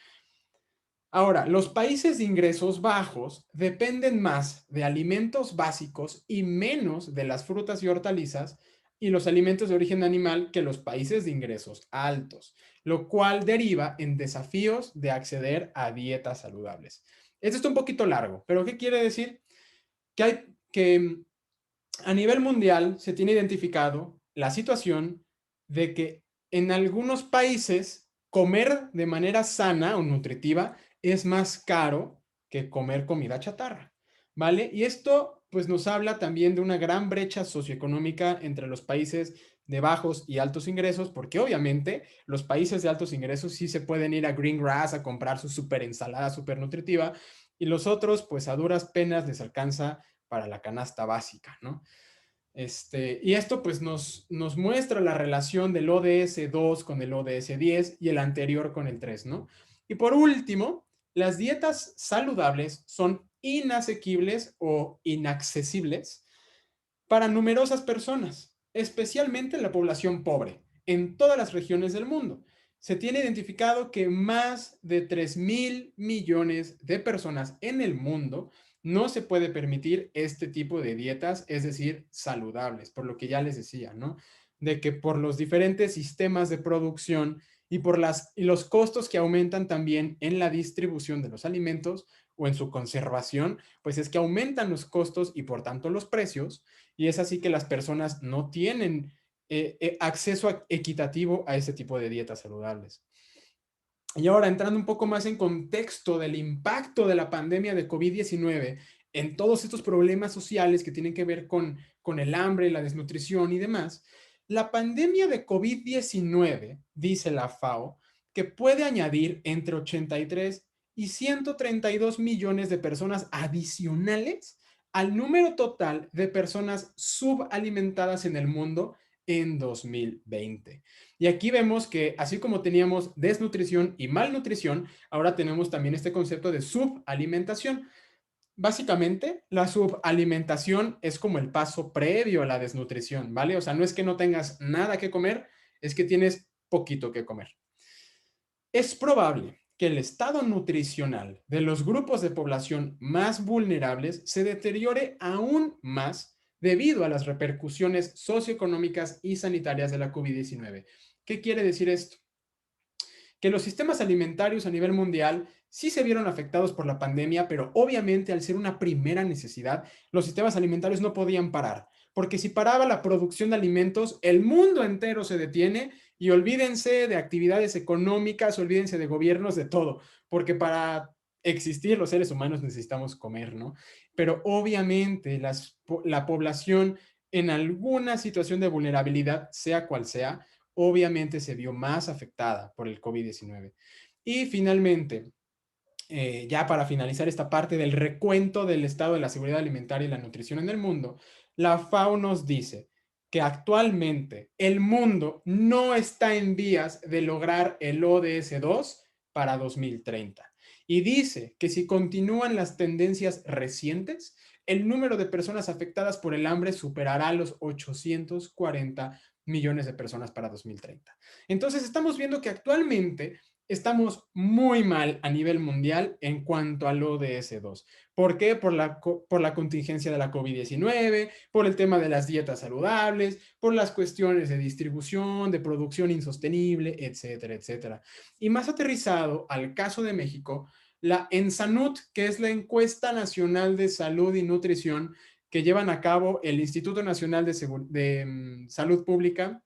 Ahora, los países de ingresos bajos dependen más de alimentos básicos y menos de las frutas y hortalizas y los alimentos de origen animal que los países de ingresos altos, lo cual deriva en desafíos de acceder a dietas saludables. Esto está un poquito largo, pero ¿qué quiere decir? Que a nivel mundial se tiene identificado la situación de que en algunos países comer de manera sana o nutritiva es más caro que comer comida chatarra, ¿vale? Y esto pues nos habla también de una gran brecha socioeconómica entre los países de bajos y altos ingresos, porque obviamente los países de altos ingresos sí se pueden ir a Greengrass a comprar su super ensalada super nutritiva y los otros pues a duras penas les alcanza para la canasta básica, ¿no? Y esto pues nos muestra la relación del ODS 2 con el ODS 10 y el anterior con el 3, ¿no? Y por último, las dietas saludables son inasequibles o inaccesibles para numerosas personas, especialmente en la población pobre, en todas las regiones del mundo. Se tiene identificado que más de 3.000 millones de personas en el mundo no se puede permitir este tipo de dietas, es decir, saludables, por lo que ya les decía, ¿no? De que por los diferentes sistemas de producción y por los costos que aumentan también en la distribución de los alimentos o en su conservación, pues es que aumentan los costos y por tanto los precios, y es así que las personas no tienen acceso equitativo a este tipo de dietas saludables. Y ahora, entrando un poco más en contexto del impacto de la pandemia de COVID-19 en todos estos problemas sociales que tienen que ver con el hambre, la desnutrición y demás, la pandemia de COVID-19, dice la FAO, que puede añadir entre 83 y 132 millones de personas adicionales al número total de personas subalimentadas en el mundo en 2020. Y aquí vemos que así como teníamos desnutrición y malnutrición, ahora tenemos también este concepto de subalimentación. Básicamente, la subalimentación es como el paso previo a la desnutrición, ¿vale? O sea, no es que no tengas nada que comer, es que tienes poquito que comer. Es probable que el estado nutricional de los grupos de población más vulnerables se deteriore aún más debido a las repercusiones socioeconómicas y sanitarias de la COVID-19. ¿Qué quiere decir esto? Que los sistemas alimentarios a nivel mundial sí se vieron afectados por la pandemia, pero obviamente al ser una primera necesidad, los sistemas alimentarios no podían parar, porque si paraba la producción de alimentos, el mundo entero se detiene y olvídense de actividades económicas, olvídense de gobiernos, de todo, porque para existir los seres humanos necesitamos comer, ¿no? Pero obviamente la población en alguna situación de vulnerabilidad, sea cual sea, obviamente se vio más afectada por el COVID-19. Y finalmente, ya para finalizar esta parte del recuento del estado de la seguridad alimentaria y la nutrición en el mundo, la FAO nos dice que actualmente el mundo no está en vías de lograr el ODS 2 para 2030. Y dice que si continúan las tendencias recientes, el número de personas afectadas por el hambre superará los 840 millones de personas para 2030. Entonces estamos viendo que actualmente estamos muy mal a nivel mundial en cuanto al ODS 2. ¿Por qué? Por la contingencia de la COVID-19, por el tema de las dietas saludables, por las cuestiones de distribución, de producción insostenible, etcétera, etcétera. Y más aterrizado al caso de México, la ENSANUT, que es la Encuesta Nacional de Salud y Nutrición que llevan a cabo el Instituto Nacional de Salud Pública,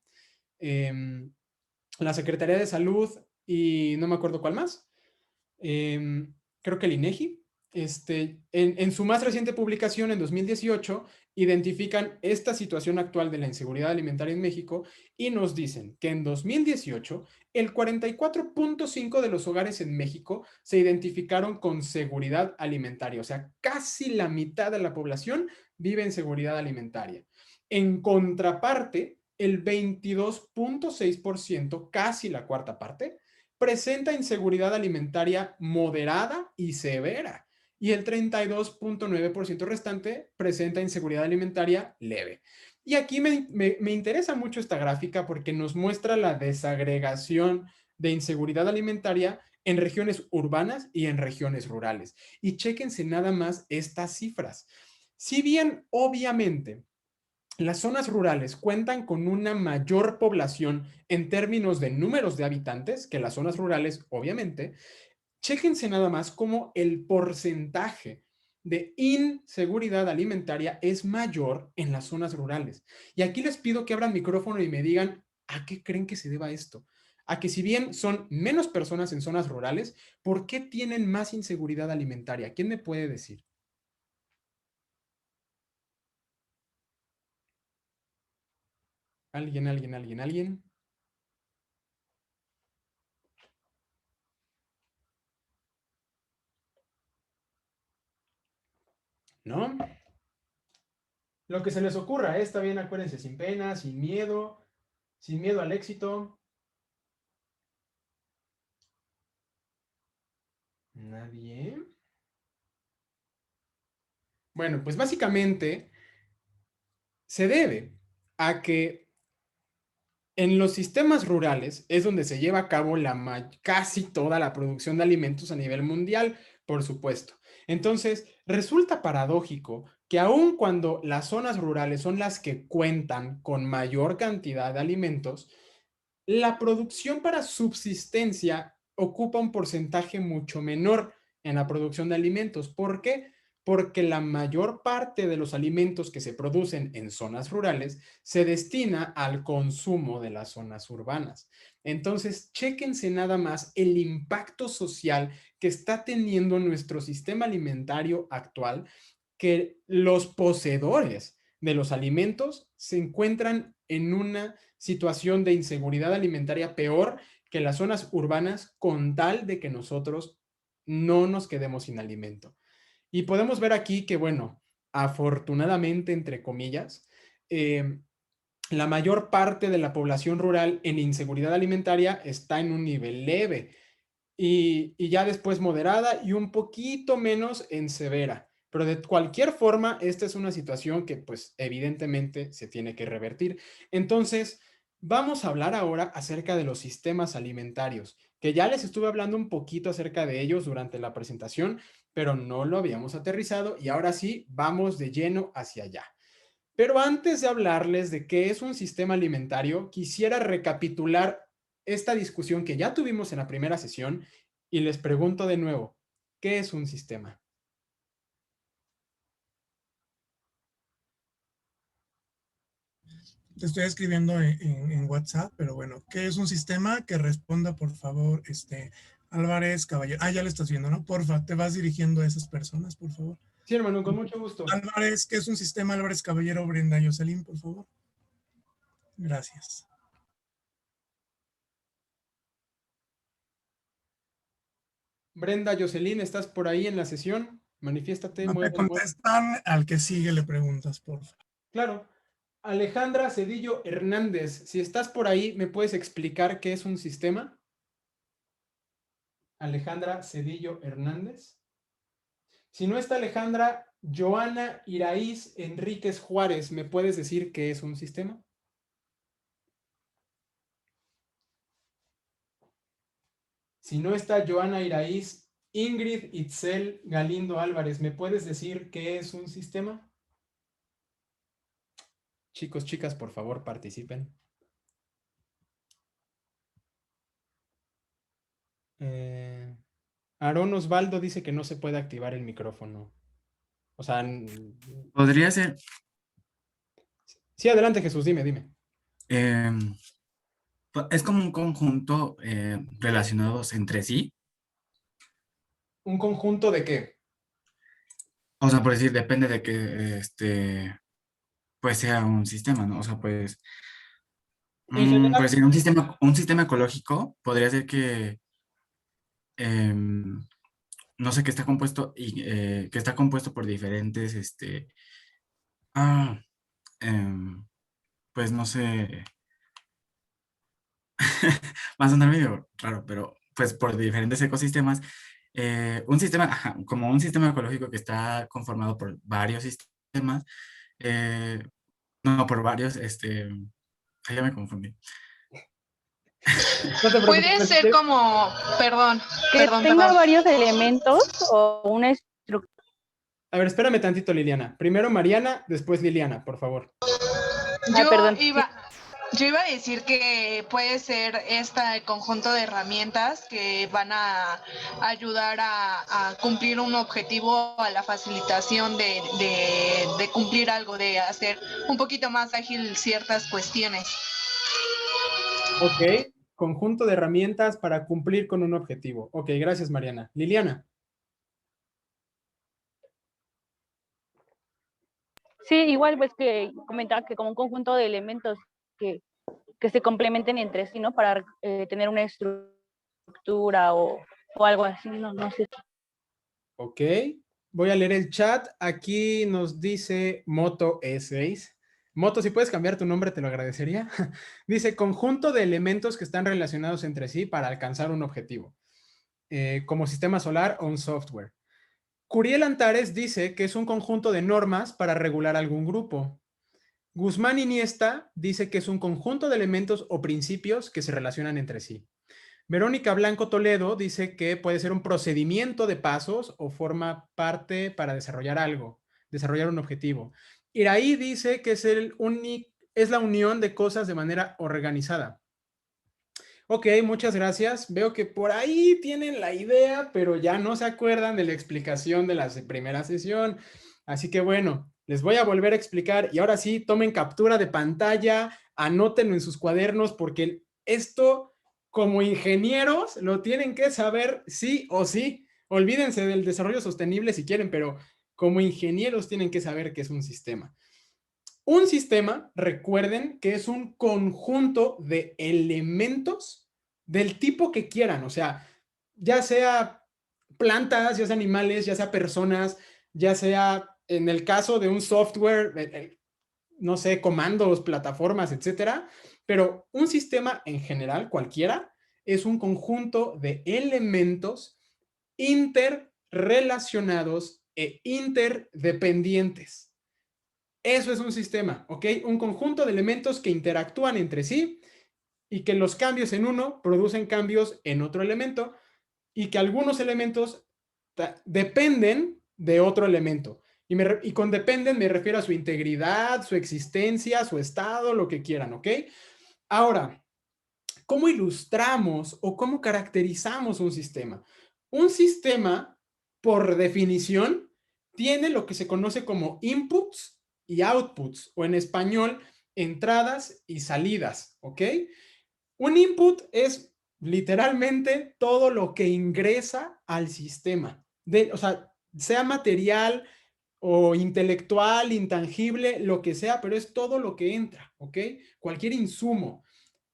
la Secretaría de Salud y no me acuerdo cuál más. Creo que el INEGI. En su más reciente publicación, en 2018, identifican esta situación actual de la inseguridad alimentaria en México y nos dicen que en 2018 el 44.5% de los hogares en México se identificaron con seguridad alimentaria, o sea, casi la mitad de la población vive en seguridad alimentaria. En contraparte, el 22.6%, casi la cuarta parte, presenta inseguridad alimentaria moderada y severa. y el 32.9% restante presenta inseguridad alimentaria leve. Y aquí me interesa mucho esta gráfica porque nos muestra la desagregación de inseguridad alimentaria en regiones urbanas y en regiones rurales. Y chéquense nada más estas cifras. Si bien, obviamente, las zonas rurales cuentan con una mayor población en términos de números de habitantes que las zonas rurales, obviamente, chéquense nada más cómo el porcentaje de inseguridad alimentaria es mayor en las zonas rurales. Y aquí les pido que abran micrófono y me digan a qué creen que se deba esto. A que si bien son menos personas en zonas rurales, ¿por qué tienen más inseguridad alimentaria? ¿Quién me puede decir? ¿Alguien? ¿No? Lo que se les ocurra, está bien, acuérdense, sin pena, sin miedo al éxito. ¿Nadie? Bueno, pues básicamente se debe a que en los sistemas rurales es donde se lleva a cabo casi toda la producción de alimentos a nivel mundial, por supuesto. Entonces, resulta paradójico que aun cuando las zonas rurales son las que cuentan con mayor cantidad de alimentos, la producción para subsistencia ocupa un porcentaje mucho menor en la producción de alimentos. ¿Por qué? Porque la mayor parte de los alimentos que se producen en zonas rurales se destina al consumo de las zonas urbanas. Entonces, chéquense nada más el impacto social que está teniendo nuestro sistema alimentario actual, que los poseedores de los alimentos se encuentran en una situación de inseguridad alimentaria peor que las zonas urbanas, con tal de que nosotros no nos quedemos sin alimento. Y podemos ver aquí que, bueno, afortunadamente, entre comillas, la mayor parte de la población rural en inseguridad alimentaria está en un nivel leve y ya después moderada y un poquito menos en severa. Pero de cualquier forma, esta es una situación que pues evidentemente se tiene que revertir. Entonces, vamos a hablar ahora acerca de los sistemas alimentarios, que ya les estuve hablando un poquito acerca de ellos durante la presentación, pero no lo habíamos aterrizado y ahora sí, vamos de lleno hacia allá. Pero antes de hablarles de qué es un sistema alimentario, quisiera recapitular esta discusión que ya tuvimos en la primera sesión y les pregunto de nuevo, ¿qué es un sistema? Te estoy escribiendo en WhatsApp, pero bueno, ¿qué es un sistema? Que responda, por favor, Álvarez Caballero. Ah, ya lo estás viendo, ¿no? Porfa, te vas dirigiendo a esas personas, por favor. Sí, hermano, con mucho gusto. Álvarez, ¿qué es un sistema? Álvarez Caballero, Brenda Yoselín, por favor. Gracias. Brenda Jocelyn, ¿estás por ahí en la sesión? Manifiéstate. No te contestan, al que sigue le preguntas, por favor. Claro. Alejandra Cedillo Hernández, si estás por ahí, ¿me puedes explicar qué es un sistema? Alejandra Cedillo Hernández. Si no está Alejandra, Joana Iraíz Enríquez Juárez, ¿me puedes decir qué es un sistema? Si no está Joana Iraíz, Ingrid Itzel Galindo Álvarez, ¿me puedes decir qué es un sistema? Chicos, chicas, por favor, participen. Aarón Osvaldo dice que no se puede activar el micrófono. O sea... Podría ser, Sí, adelante, Jesús, dime. es como un conjunto relacionados entre sí. ¿Un conjunto de qué? O sea, por decir, depende de que pues sea un sistema, ¿no? O sea, pues, En general, por decir, un sistema ecológico podría ser que, no sé, que está compuesto por diferentes, ah, em, pues no sé, va a sonar medio raro, pero pues por diferentes ecosistemas un sistema, ajá, como un sistema ecológico que está conformado por varios sistemas, eh, no, por varios, ahí ya me confundí. No te Puede preocupes. ser como, perdón, Que perdón, tenga perdón. varios elementos o una estructura. A ver, espérame tantito, Liliana. Primero Mariana, después Liliana, por favor. Yo Perdón. iba, yo iba a decir que puede ser este conjunto de herramientas que van a ayudar a cumplir un objetivo, a la facilitación de cumplir algo, de hacer un poquito más ágil ciertas cuestiones. Ok, conjunto de herramientas para cumplir con un objetivo. Ok, gracias, Mariana. Liliana. Sí, igual pues que comentaba que como un conjunto de elementos que, que se complementen entre sí, ¿no? Para tener una estructura o algo así, no sé. Ok, voy a leer el chat. Aquí nos dice Moto E6. Moto, si puedes cambiar tu nombre, te lo agradecería. Dice, conjunto de elementos que están relacionados entre sí para alcanzar un objetivo, como sistema solar o un software. Curiel Antares dice que es un conjunto de normas para regular algún grupo. Guzmán Iniesta dice que es un conjunto de elementos o principios que se relacionan entre sí. Verónica Blanco Toledo dice que puede ser un procedimiento de pasos o forma parte para desarrollar algo, desarrollar un objetivo. Iraí dice que es la unión de cosas de manera organizada. Ok, muchas gracias. Veo que por ahí tienen la idea, pero ya no se acuerdan de la explicación de la primera sesión. Así que bueno, les voy a volver a explicar y ahora sí, tomen captura de pantalla, anótenlo en sus cuadernos porque esto, como ingenieros, lo tienen que saber sí o sí. Olvídense del desarrollo sostenible si quieren, pero como ingenieros tienen que saber qué es un sistema. Un sistema, recuerden que es un conjunto de elementos del tipo que quieran, o sea, ya sea plantas, ya sea animales, ya sea personas, ya sea en el caso de un software, no sé, comandos, plataformas, etcétera, pero un sistema en general, cualquiera, es un conjunto de elementos interrelacionados e interdependientes. Eso es un sistema, ¿ok? Un conjunto de elementos que interactúan entre sí y que los cambios en uno producen cambios en otro elemento y que algunos elementos dependen de otro elemento. Y con dependen me refiero a su integridad, su existencia, su estado, lo que quieran, ¿ok? Ahora, ¿cómo ilustramos o cómo caracterizamos un sistema? Un sistema, por definición, tiene lo que se conoce como inputs y outputs, o en español, entradas y salidas, ¿ok? Un input es literalmente todo lo que ingresa al sistema, o sea material o intelectual, intangible, lo que sea, pero es todo lo que entra, ¿ok? Cualquier insumo.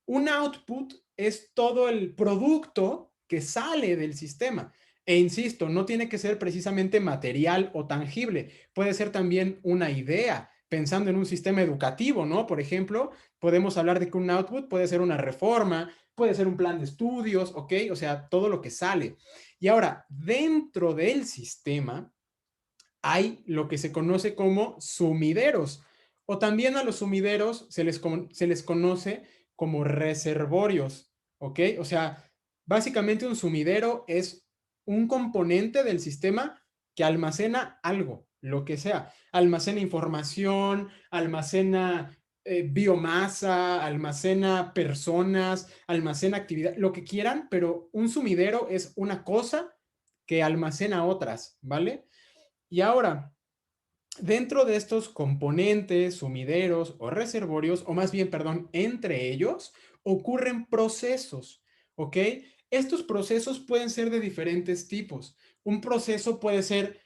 Un output es todo el producto que sale del sistema. E insisto, no tiene que ser precisamente material o tangible, puede ser también una idea, pensando en un sistema educativo, ¿no? Por ejemplo, podemos hablar de que un output puede ser una reforma, puede ser un plan de estudios, ¿ok? O sea, todo lo que sale. Y ahora, dentro del sistema hay lo que se conoce como sumideros, o también a los sumideros se les conoce como reservorios, ¿ok? O sea, básicamente un sumidero es un componente del sistema que almacena algo, lo que sea. Almacena información, almacena biomasa, almacena personas, almacena actividad, lo que quieran, pero un sumidero es una cosa que almacena otras, ¿vale? Y ahora, dentro de estos componentes, sumideros o reservorios, o más bien, perdón, entre ellos, ocurren procesos, ¿ok? Estos procesos pueden ser de diferentes tipos. Un proceso puede ser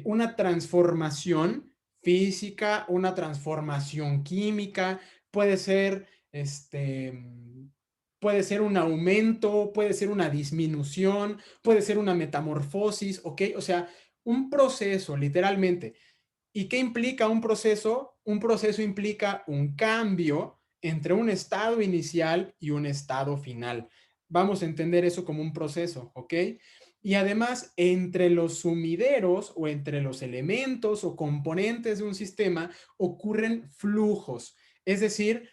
una transformación física, una transformación química, puede ser, puede ser un aumento, puede ser una disminución, puede ser una metamorfosis, ¿ok? O sea, un proceso, literalmente. ¿Y qué implica un proceso? Un proceso implica un cambio entre un estado inicial y un estado final. Vamos a entender eso como un proceso, ¿ok? Y además, entre los sumideros o entre los elementos o componentes de un sistema ocurren flujos. Es decir,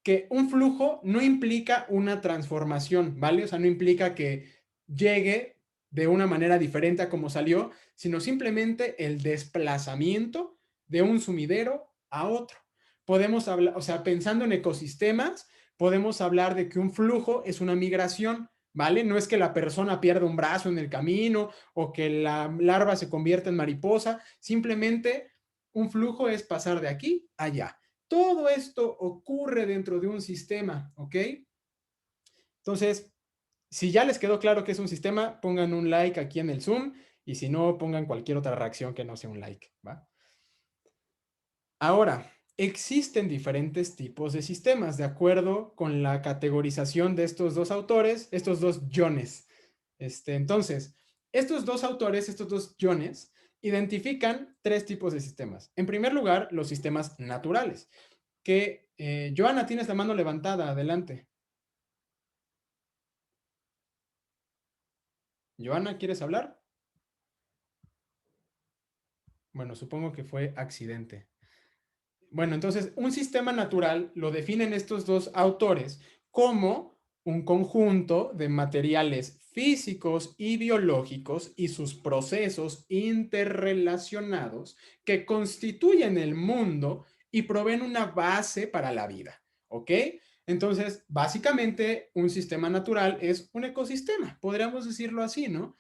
que un flujo no implica una transformación, ¿vale? O sea, no implica que llegue de una manera diferente a como salió, sino simplemente el desplazamiento de un sumidero a otro. Podemos hablar, o sea, pensando en ecosistemas, podemos hablar de que un flujo es una migración, ¿vale? No es que la persona pierda un brazo en el camino o que la larva se convierta en mariposa, simplemente un flujo es pasar de aquí a allá. Todo esto ocurre dentro de un sistema, ¿ok? Entonces, si ya les quedó claro que es un sistema, pongan un like aquí en el Zoom y si no, pongan cualquier otra reacción que no sea un like, ¿va? Ahora, existen diferentes tipos de sistemas de acuerdo con la categorización de estos dos autores, estos dos Jones. Entonces, estos dos autores, estos dos Jones, identifican tres tipos de sistemas. En primer lugar, los sistemas naturales, que Joana, tienes la mano levantada, adelante. Joana, ¿quieres hablar? Bueno, supongo que fue accidente. Bueno, entonces, un sistema natural lo definen estos dos autores como un conjunto de materiales físicos y biológicos y sus procesos interrelacionados que constituyen el mundo y proveen una base para la vida, ¿ok? Entonces, básicamente, un sistema natural es un ecosistema, podríamos decirlo así, ¿no?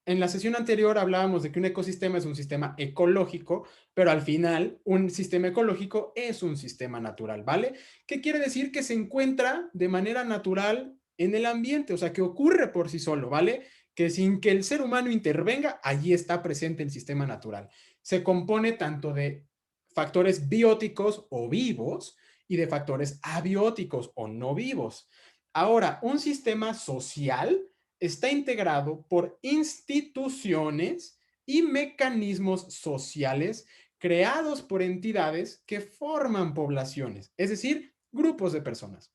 En la sesión anterior hablábamos de que un ecosistema es un sistema ecológico, pero al final un sistema ecológico es un sistema natural, ¿vale? ¿Qué quiere decir? Que se encuentra de manera natural en el ambiente, o sea, que ocurre por sí solo, ¿vale? Que sin que el ser humano intervenga, allí está presente el sistema natural. Se compone tanto de factores bióticos o vivos y de factores abióticos o no vivos. Ahora, un sistema social está integrado por instituciones y mecanismos sociales creados por entidades que forman poblaciones, es decir, grupos de personas.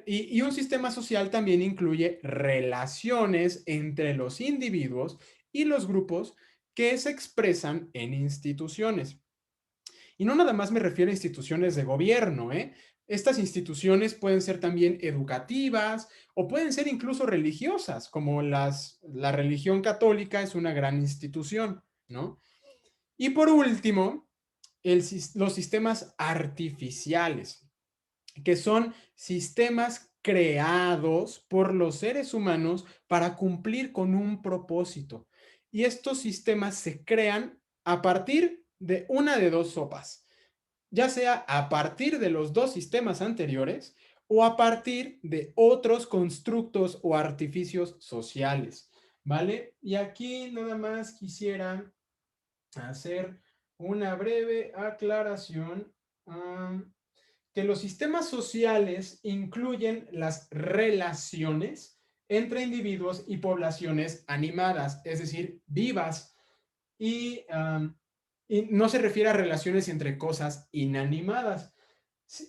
Y un sistema social también incluye relaciones entre los individuos y los grupos que se expresan en instituciones. Y no nada más me refiero a instituciones de gobierno, ¿eh? Estas instituciones pueden ser también educativas o pueden ser incluso religiosas, como la religión católica es una gran institución, ¿no? Y por último, los sistemas artificiales, que son sistemas creados por los seres humanos para cumplir con un propósito. Y estos sistemas se crean a partir de una de dos sopas, ya sea a partir de los dos sistemas anteriores o a partir de otros constructos o artificios sociales, ¿vale? Y aquí nada más quisiera hacer una breve aclaración. Que los sistemas sociales incluyen las relaciones entre individuos y poblaciones animadas, es decir, vivas, y, y no se refiere a relaciones entre cosas inanimadas,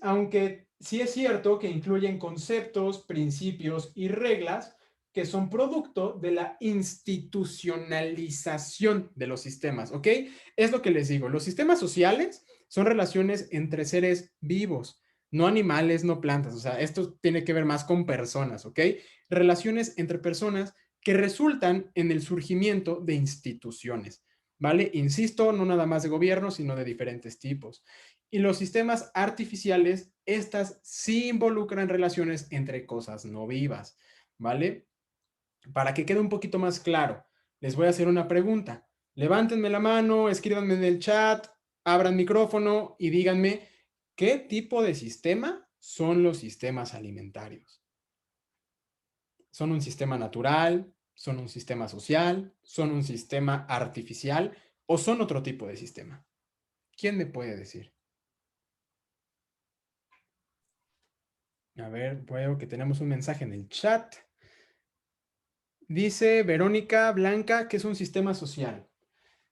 aunque sí es cierto que incluyen conceptos, principios y reglas que son producto de la institucionalización de los sistemas, ¿ok? Es lo que les digo, los sistemas sociales son relaciones entre seres vivos, no animales, no plantas, o sea, esto tiene que ver más con personas, ¿ok? Relaciones entre personas que resultan en el surgimiento de instituciones, ¿vale? Insisto, no nada más de gobierno, sino de diferentes tipos. Y los sistemas artificiales, estas sí involucran relaciones entre cosas no vivas, ¿vale? Para que quede un poquito más claro, les voy a hacer una pregunta. Levántenme la mano, escríbanme en el chat, abran micrófono y díganme qué tipo de sistema son los sistemas alimentarios. ¿Son un sistema natural? ¿Son un sistema social? ¿Son un sistema artificial? ¿O son otro tipo de sistema? ¿Quién me puede decir? A ver, veo que tenemos un mensaje en el chat. Dice Verónica Blanca que es un sistema social.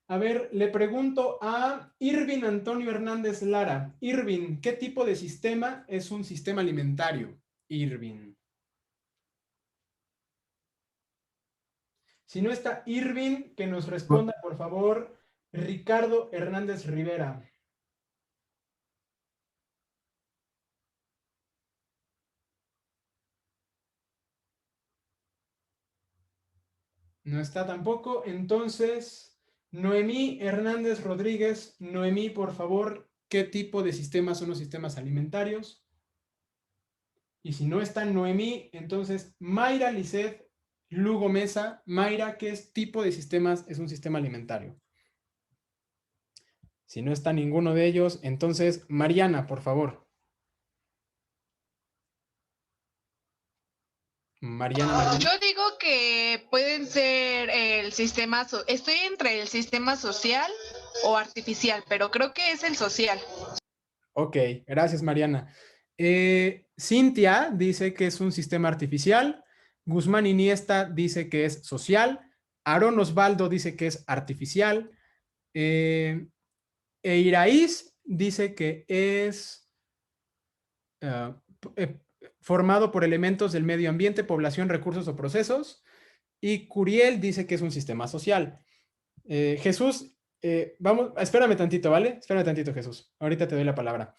A ver, le pregunto a Irvin Antonio Hernández Lara. Irvin, ¿qué tipo de sistema es un sistema alimentario? Irvin. Si no está Irving, que nos responda, por favor, Ricardo Hernández Rivera. No está tampoco. Entonces, Noemí Hernández Rodríguez. Noemí, por favor, ¿qué tipo de sistemas son los sistemas alimentarios? Y si no está Noemí, entonces Mayra Lisset Lugo Mesa. Mayra, ¿qué tipo de sistemas es un sistema alimentario? Si no está ninguno de ellos, entonces Mariana, por favor. Mariana. Yo digo que pueden ser el sistema, estoy entre el sistema social o artificial, pero creo que es el social. Ok, gracias Mariana. Cintia dice que es un sistema artificial. Guzmán Iniesta dice que es social. Aarón Osvaldo dice que es artificial. Eiraíz dice que es formado por elementos del medio ambiente, población, recursos o procesos. Y Curiel dice que es un sistema social. Jesús, vamos, espérame tantito, ¿vale? Espérame tantito, Jesús. Ahorita te doy la palabra.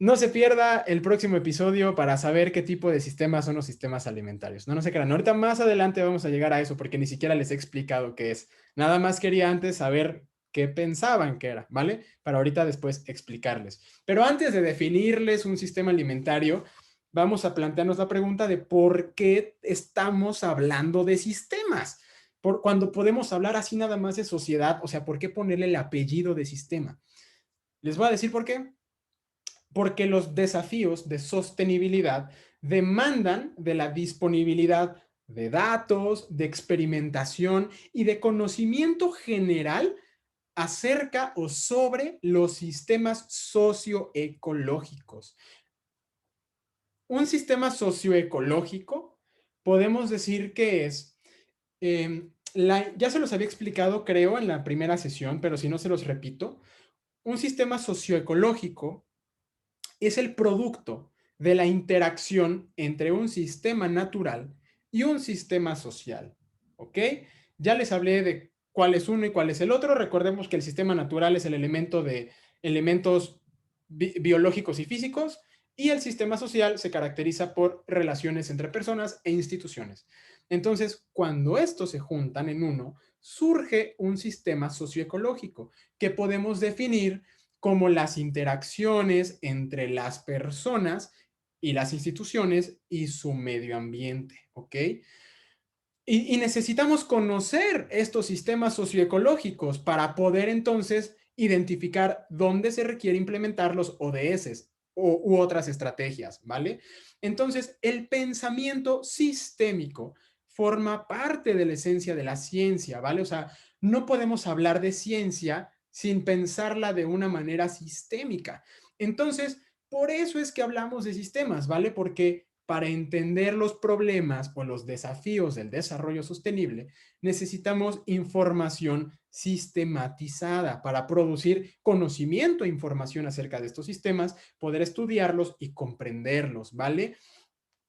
No se pierda el próximo episodio para saber qué tipo de sistemas son los sistemas alimentarios. No se crean. Ahorita más adelante vamos a llegar a eso porque ni siquiera les he explicado qué es. Nada más quería antes saber qué pensaban que era, ¿vale? Para ahorita después explicarles. Pero antes de definirles un sistema alimentario, vamos a plantearnos la pregunta de por qué estamos hablando de sistemas. Cuando podemos hablar así nada más de sociedad, o sea, ¿por qué ponerle el apellido de sistema? Les voy a decir por qué. Porque los desafíos de sostenibilidad demandan de la disponibilidad de datos, de experimentación y de conocimiento general acerca o sobre los sistemas socioecológicos. Un sistema socioecológico podemos decir que es, ya se los había explicado creo en la primera sesión, pero si no se los repito, un sistema socioecológico es el producto de la interacción entre un sistema natural y un sistema social. ¿Ok? Ya les hablé de cuál es uno y cuál es el otro. Recordemos que el sistema natural es el elemento de elementos biológicos y físicos y el sistema social se caracteriza por relaciones entre personas e instituciones. Entonces, cuando estos se juntan en uno, surge un sistema socioecológico que podemos definir como las interacciones entre las personas y las instituciones y su medio ambiente, ¿ok? Y necesitamos conocer estos sistemas socioecológicos para poder entonces identificar dónde se requiere implementar los ODS u otras estrategias, ¿vale? Entonces, el pensamiento sistémico forma parte de la esencia de la ciencia, ¿vale? O sea, no podemos hablar de ciencia sin pensarla de una manera sistémica. Entonces, por eso es que hablamos de sistemas, ¿vale? Porque para entender los problemas o los desafíos del desarrollo sostenible, necesitamos información sistematizada para producir conocimiento e información acerca de estos sistemas, poder estudiarlos y comprenderlos, ¿vale?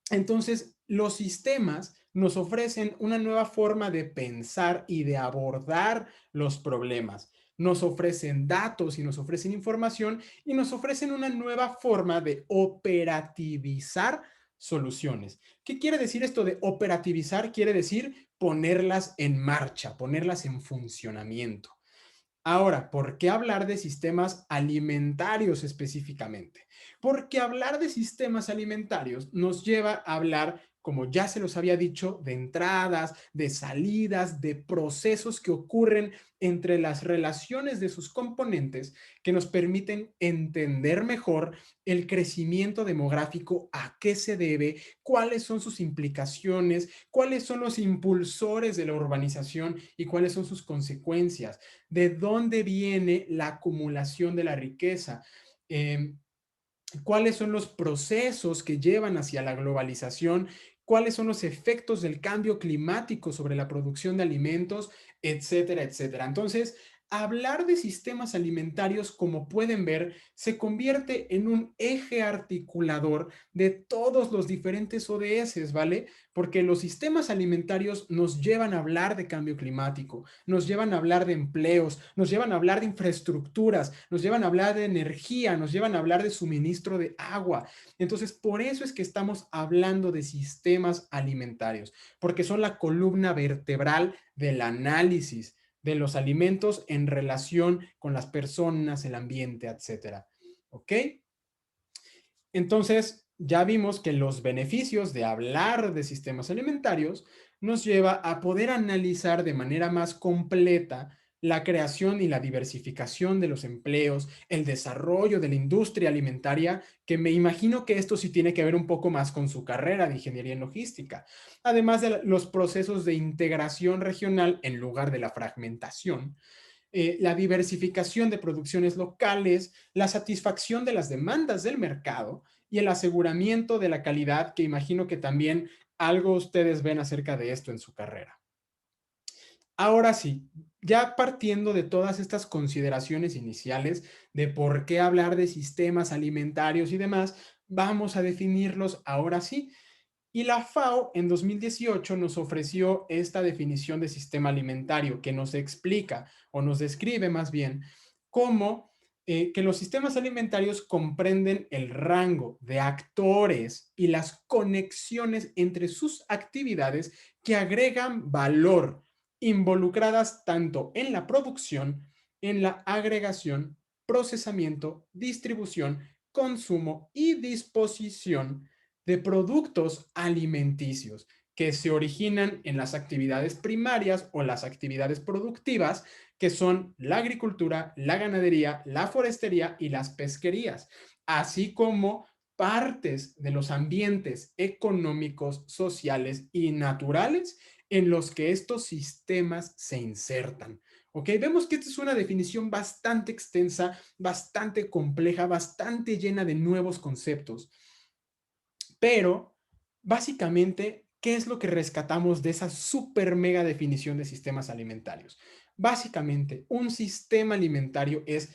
Entonces, los sistemas nos ofrecen una nueva forma de pensar y de abordar los problemas. Nos ofrecen datos y nos ofrecen información y nos ofrecen una nueva forma de operativizar soluciones. ¿Qué quiere decir esto de operativizar? Quiere decir ponerlas en marcha, ponerlas en funcionamiento. Ahora, ¿por qué hablar de sistemas alimentarios específicamente? Porque hablar de sistemas alimentarios nos lleva a hablar, como ya se los había dicho, de entradas, de salidas, de procesos que ocurren entre las relaciones de sus componentes que nos permiten entender mejor el crecimiento demográfico, a qué se debe, cuáles son sus implicaciones, cuáles son los impulsores de la urbanización y cuáles son sus consecuencias, de dónde viene la acumulación de la riqueza, cuáles son los procesos que llevan hacia la globalización, cuáles son los efectos del cambio climático sobre la producción de alimentos, etcétera, etcétera. Entonces, hablar de sistemas alimentarios, como pueden ver, se convierte en un eje articulador de todos los diferentes ODS, ¿vale? Porque los sistemas alimentarios nos llevan a hablar de cambio climático, nos llevan a hablar de empleos, nos llevan a hablar de infraestructuras, nos llevan a hablar de energía, nos llevan a hablar de suministro de agua. Entonces, por eso es que estamos hablando de sistemas alimentarios, porque son la columna vertebral del análisis de los alimentos en relación con las personas, el ambiente, etcétera. ¿Ok? Entonces, ya vimos que los beneficios de hablar de sistemas alimentarios nos lleva a poder analizar de manera más completa la creación y la diversificación de los empleos, el desarrollo de la industria alimentaria, que me imagino que esto sí tiene que ver un poco más con su carrera de ingeniería en logística, además de los procesos de integración regional en lugar de la fragmentación, la diversificación de producciones locales, la satisfacción de las demandas del mercado y el aseguramiento de la calidad, que imagino que también algo ustedes ven acerca de esto en su carrera. Ahora sí, ya partiendo de todas estas consideraciones iniciales de por qué hablar de sistemas alimentarios y demás, vamos a definirlos ahora sí. Y la FAO en 2018 nos ofreció esta definición de sistema alimentario que nos explica o nos describe más bien cómo que los sistemas alimentarios comprenden el rango de actores y las conexiones entre sus actividades que agregan valor, involucradas tanto en la producción, en la agregación, procesamiento, distribución, consumo y disposición de productos alimenticios que se originan en las actividades primarias o las actividades productivas, que son la agricultura, la ganadería, la forestería y las pesquerías, así como partes de los ambientes económicos, sociales y naturales en los que estos sistemas se insertan. ¿Ok? Vemos que esta es una definición bastante extensa, bastante compleja, bastante llena de nuevos conceptos. Pero, básicamente, ¿qué es lo que rescatamos de esa super mega definición de sistemas alimentarios? Básicamente, un sistema alimentario es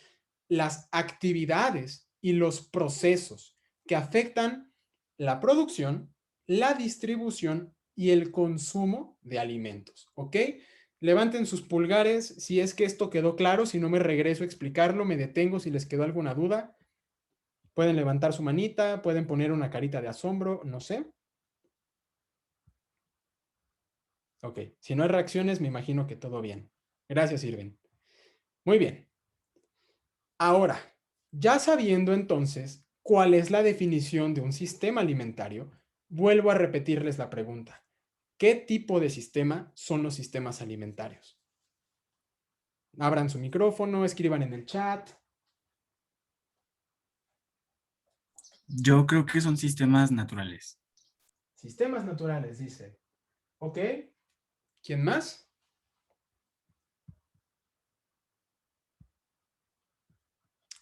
las actividades y los procesos que afectan la producción, la distribución y el consumo de alimentos, ¿ok? Levanten sus pulgares si es que esto quedó claro, si no me regreso a explicarlo, me detengo si les quedó alguna duda. Pueden levantar su manita, pueden poner una carita de asombro, no sé. Ok, si no hay reacciones, me imagino que todo bien. Gracias, Irving. Muy bien. Ahora, ya sabiendo entonces cuál es la definición de un sistema alimentario, vuelvo a repetirles la pregunta. ¿Qué tipo de sistema son los sistemas alimentarios? Abran su micrófono, escriban en el chat. Yo creo que son sistemas naturales. Sistemas naturales, dice. Ok. ¿Quién más?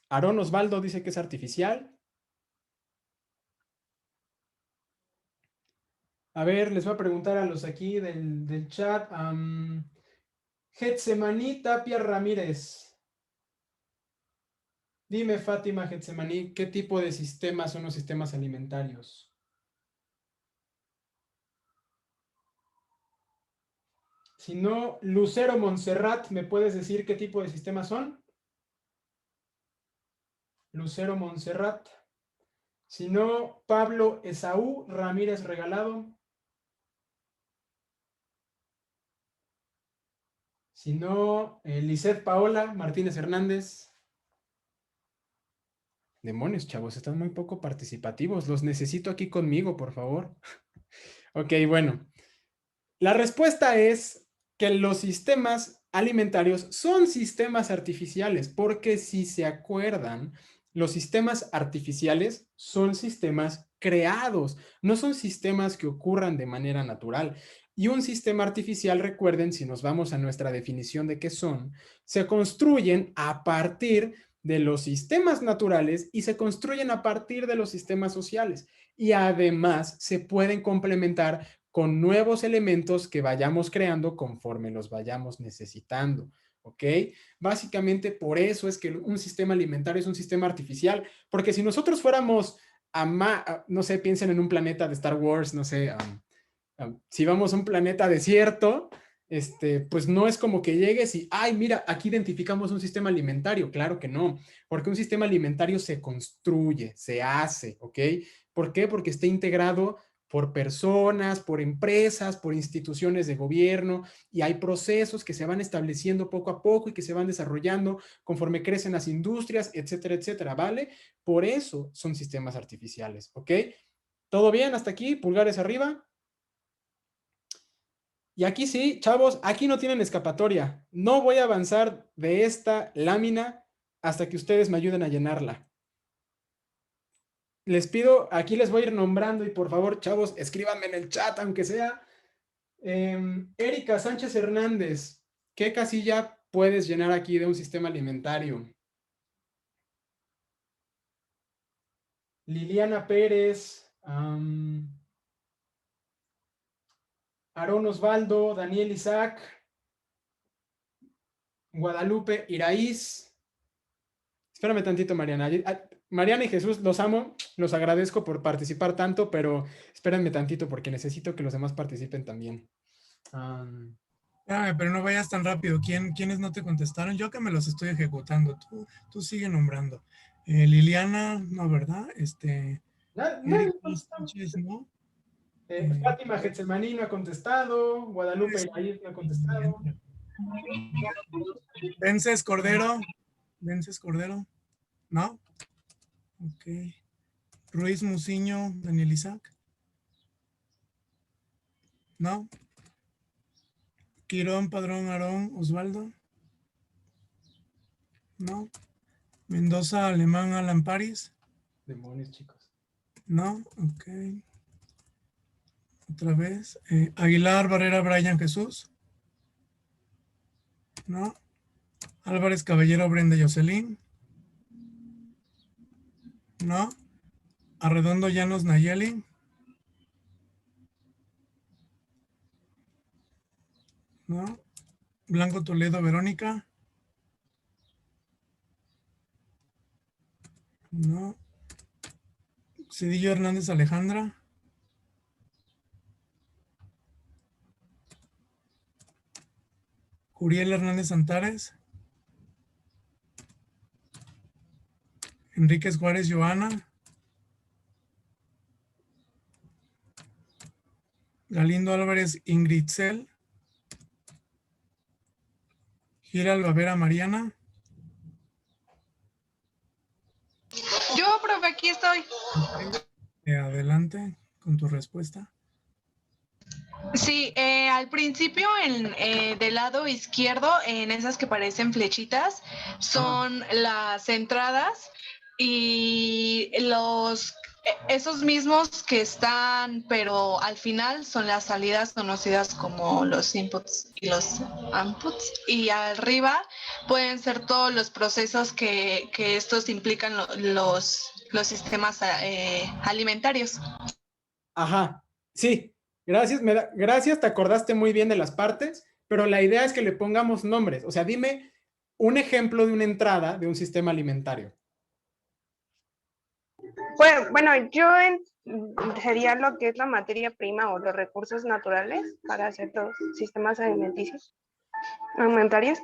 Aarón Osvaldo dice que es artificial. A ver, les voy a preguntar a los aquí del chat. Getsemaní Tapia Ramírez. Dime, Fátima Getsemaní, ¿qué tipo de sistemas son los sistemas alimentarios? Si no, Lucero Montserrat, ¿me puedes decir qué tipo de sistemas son? Lucero Montserrat. Si no, Pablo Esaú Ramírez Regalado. Si no, Lisette Paola Martínez Hernández. Demonios, chavos, están muy poco participativos. Los necesito aquí conmigo, por favor. Ok, bueno. La respuesta es que los sistemas alimentarios son sistemas artificiales, porque si se acuerdan, los sistemas artificiales son sistemas creados, no son sistemas que ocurran de manera natural. Y un sistema artificial, recuerden, si nos vamos a nuestra definición de qué son, se construyen a partir de los sistemas naturales y se construyen a partir de los sistemas sociales. Y además se pueden complementar con nuevos elementos que vayamos creando conforme los vayamos necesitando. ¿ok? Básicamente por eso es que un sistema alimentario es un sistema artificial, porque si nosotros fuéramos no sé, piensen en un planeta de Star Wars, no sé, si vamos a un planeta desierto, pues no es como que llegues y, ay, mira, aquí identificamos un sistema alimentario. Claro que no, porque un sistema alimentario se construye, se hace, ¿ok? ¿Por qué? Porque está integrado por personas, por empresas, por instituciones de gobierno, y hay procesos que se van estableciendo poco a poco y que se van desarrollando conforme crecen las industrias, etcétera, etcétera, ¿vale? Por eso son sistemas artificiales, ¿ok? ¿Todo bien hasta aquí? Pulgares arriba. Y aquí sí, chavos, aquí no tienen escapatoria. No voy a avanzar de esta lámina hasta que ustedes me ayuden a llenarla. Les pido, aquí les voy a ir nombrando y por favor, chavos, escríbanme en el chat, aunque sea. Erika Sánchez Hernández, ¿qué casilla puedes llenar aquí de un sistema alimentario? Liliana Pérez, Aarón Osvaldo, Daniel Isaac, Guadalupe Iraíz. Espérame tantito, Mariana. Mariana y Jesús, los amo, los agradezco por participar tanto, pero espérenme tantito porque necesito que los demás participen también. Pero no vayas tan rápido. ¿Quiénes no te contestaron? Yo que me los estoy ejecutando. Tú sigue nombrando. Liliana, no, ¿verdad? Erika Sánchez, ¿no? Fátima Getsemaní no ha contestado. Guadalupe Iraíz no ha contestado. Vences Cordero. Vences Cordero. ¿No? Ok. Ruiz Muciño, Daniel Isaac. ¿No? Quirón, Padrón, Aarón, Osvaldo. ¿No? Mendoza, Alemán, Alan Paris. Demonios, chicos. ¿No? Ok. Otra vez. Aguilar, Barrera, Brian, Jesús. ¿No? Álvarez, Caballero, Brenda, Jocelyn. ¿No? Arredondo, Llanos, Nayeli. ¿No? Blanco, Toledo, Verónica. ¿No? Cedillo Hernández, Alejandra. Curiel Hernández Antares. Enríquez Juárez, Joana. Galindo Álvarez, Ingrid Cel. Gira Albavera, Mariana. Yo, profe, aquí estoy. Adelante con tu respuesta. Sí, al principio del lado izquierdo, en esas que parecen flechitas, son las entradas y esos mismos que están, pero al final son las salidas conocidas como los inputs y los outputs. Y arriba pueden ser todos los procesos que estos implican los sistemas alimentarios. Ajá, sí. Gracias, gracias, te acordaste muy bien de las partes, pero la idea es que le pongamos nombres. O sea, dime un ejemplo de una entrada de un sistema alimentario. Bueno, sería lo que es la materia prima o los recursos naturales para hacer los sistemas alimenticios, alimentarios.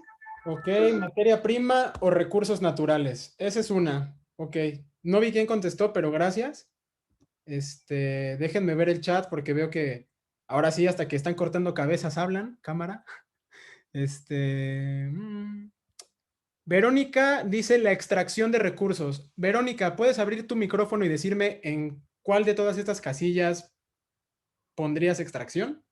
Ok, materia prima o recursos naturales. Esa es una. Ok, no vi quién contestó, pero gracias. Déjenme ver el chat porque veo que ahora sí, hasta que están cortando cabezas, hablan, cámara. Verónica dice la extracción de recursos. Verónica, ¿puedes abrir tu micrófono y decirme en cuál de todas estas casillas pondrías extracción?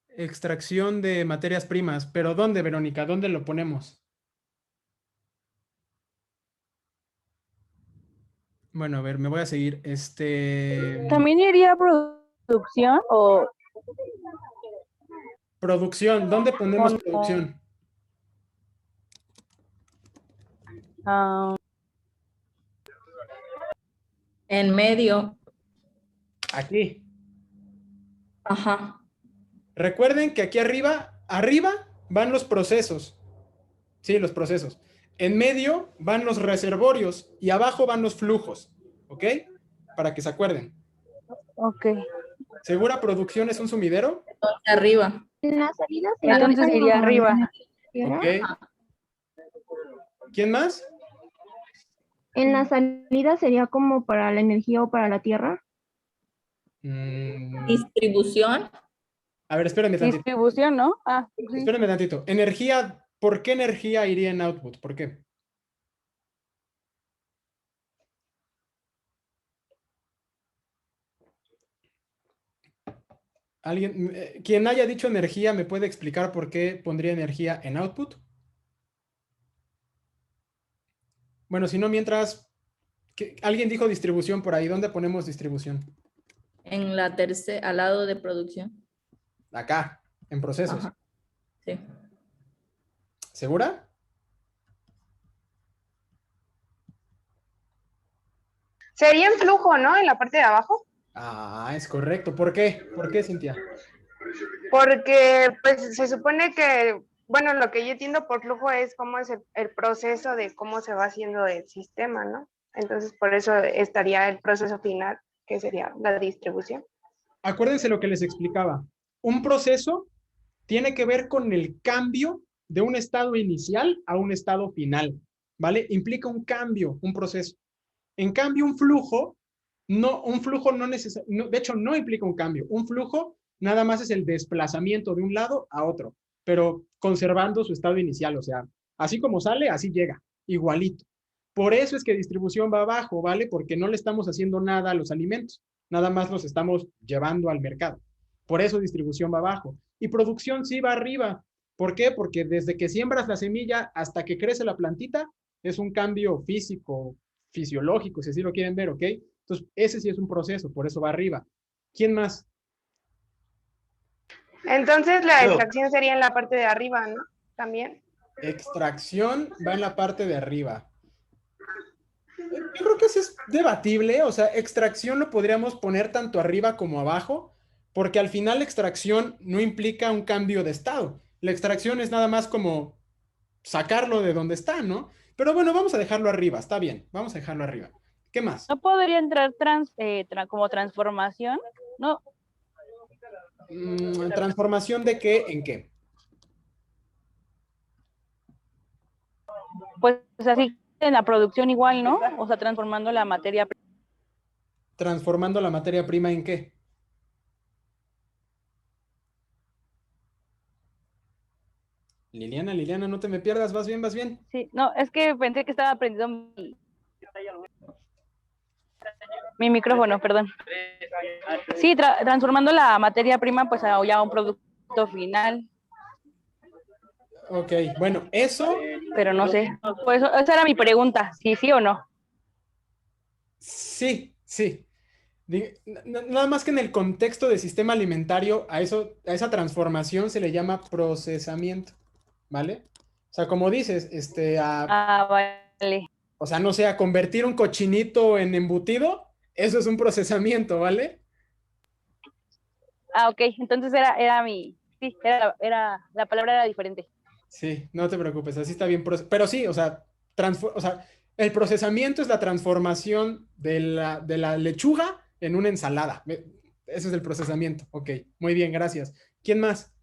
Extracción de materias primas. ¿Pero dónde, Verónica? ¿Dónde lo ponemos? Bueno, a ver, me voy a seguir. ¿También iría producción o...? Producción. ¿Dónde ponemos no? producción? En medio. Aquí. Ajá. Recuerden que aquí arriba van los procesos. Sí, los procesos. En medio van los reservorios y abajo van los flujos. ¿Ok? Para que se acuerden. Ok. ¿Segura producción es un sumidero? Arriba. En la salida sería Entonces como iría arriba. Ok. ¿Quién más? En la salida sería como para la energía o para la tierra. Distribución. A ver, espérenme tantito. Distribución, ¿no? Sí. Espérenme tantito. Energía, ¿por qué energía iría en output? ¿Por qué? ¿Alguien, quien haya dicho energía, me puede explicar por qué pondría energía en output? Bueno, si no, mientras, alguien dijo distribución por ahí. ¿Dónde ponemos distribución? En la tercera, al lado de producción. Acá, en procesos. Ajá. Sí. ¿Segura? Sería en flujo, ¿no? En la parte de abajo. Ah, es correcto. ¿Por qué? ¿Por qué, Cintia? Porque pues se supone que, bueno, lo que yo entiendo por flujo es cómo es el proceso de cómo se va haciendo el sistema, ¿no? Entonces por eso estaría el proceso final, que sería la distribución. Acuérdense lo que les explicaba. Un proceso tiene que ver con el cambio de un estado inicial a un estado final, ¿vale? Implica un cambio, un proceso. En cambio, un flujo no necesariamente, de hecho, no implica un cambio. Un flujo nada más es el desplazamiento de un lado a otro, pero conservando su estado inicial, o sea, así como sale, así llega, igualito. Por eso es que distribución va abajo, ¿vale? Porque no le estamos haciendo nada a los alimentos, nada más los estamos llevando al mercado. Por eso distribución va abajo. Y producción sí va arriba. ¿Por qué? Porque desde que siembras la semilla hasta que crece la plantita, es un cambio físico, fisiológico, si así lo quieren ver, ¿ok? Entonces, ese sí es un proceso, por eso va arriba. ¿Quién más? Entonces la extracción sería en la parte de arriba, ¿no? También. Extracción va en la parte de arriba. Yo creo que eso es debatible, o sea, extracción lo podríamos poner tanto arriba como abajo, porque al final la extracción no implica un cambio de estado. La extracción es nada más como sacarlo de donde está, ¿no? Pero bueno, vamos a dejarlo arriba, está bien, vamos a dejarlo arriba. ¿Qué más? ¿No podría entrar como transformación? No, ¿Transformación de qué en qué? pues así en la producción igual, ¿no? O sea, transformando la materia prima. ¿Transformando la materia prima en qué? Liliana, no te me pierdas, vas bien, vas bien. Sí, no, es que pensé que estaba prendido mi micrófono, perdón. Sí, transformando la materia prima pues a ya un producto final. Ok, bueno, eso... Pero no sé, pues esa era mi pregunta, sí o no. Sí. Nada más que en el contexto del sistema alimentario, a esa transformación se le llama procesamiento, ¿vale? O sea, como dices, vale. O sea, no sé, a convertir un cochinito en embutido, eso es un procesamiento, ¿vale? Ok, entonces era mi, sí, la palabra era diferente. Sí, no te preocupes, así está bien. Pero sí, o sea, el procesamiento es la transformación de la lechuga en una ensalada. Ese es el procesamiento. Ok, muy bien, gracias. ¿Quién más?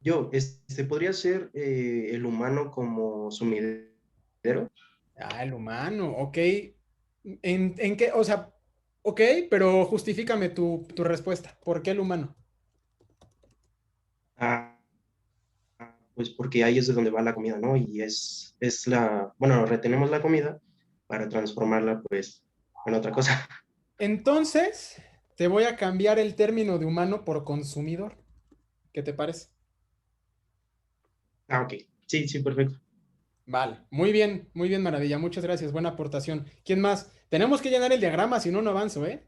Yo, ¿podría ser el humano como sumidero? Ah, el humano, ok. ¿En qué? O sea, ok, pero justifícame tu respuesta. ¿Por qué el humano? Pues porque ahí es de donde va la comida, ¿no? Y bueno, retenemos la comida para transformarla, pues, en otra cosa. Entonces, te voy a cambiar el término de humano por consumidor. ¿Qué te parece? Ok. Sí, perfecto. Vale, muy bien, Maravilla. Muchas gracias, buena aportación. ¿Quién más? Tenemos que llenar el diagrama, si no, no avanzo, ¿eh?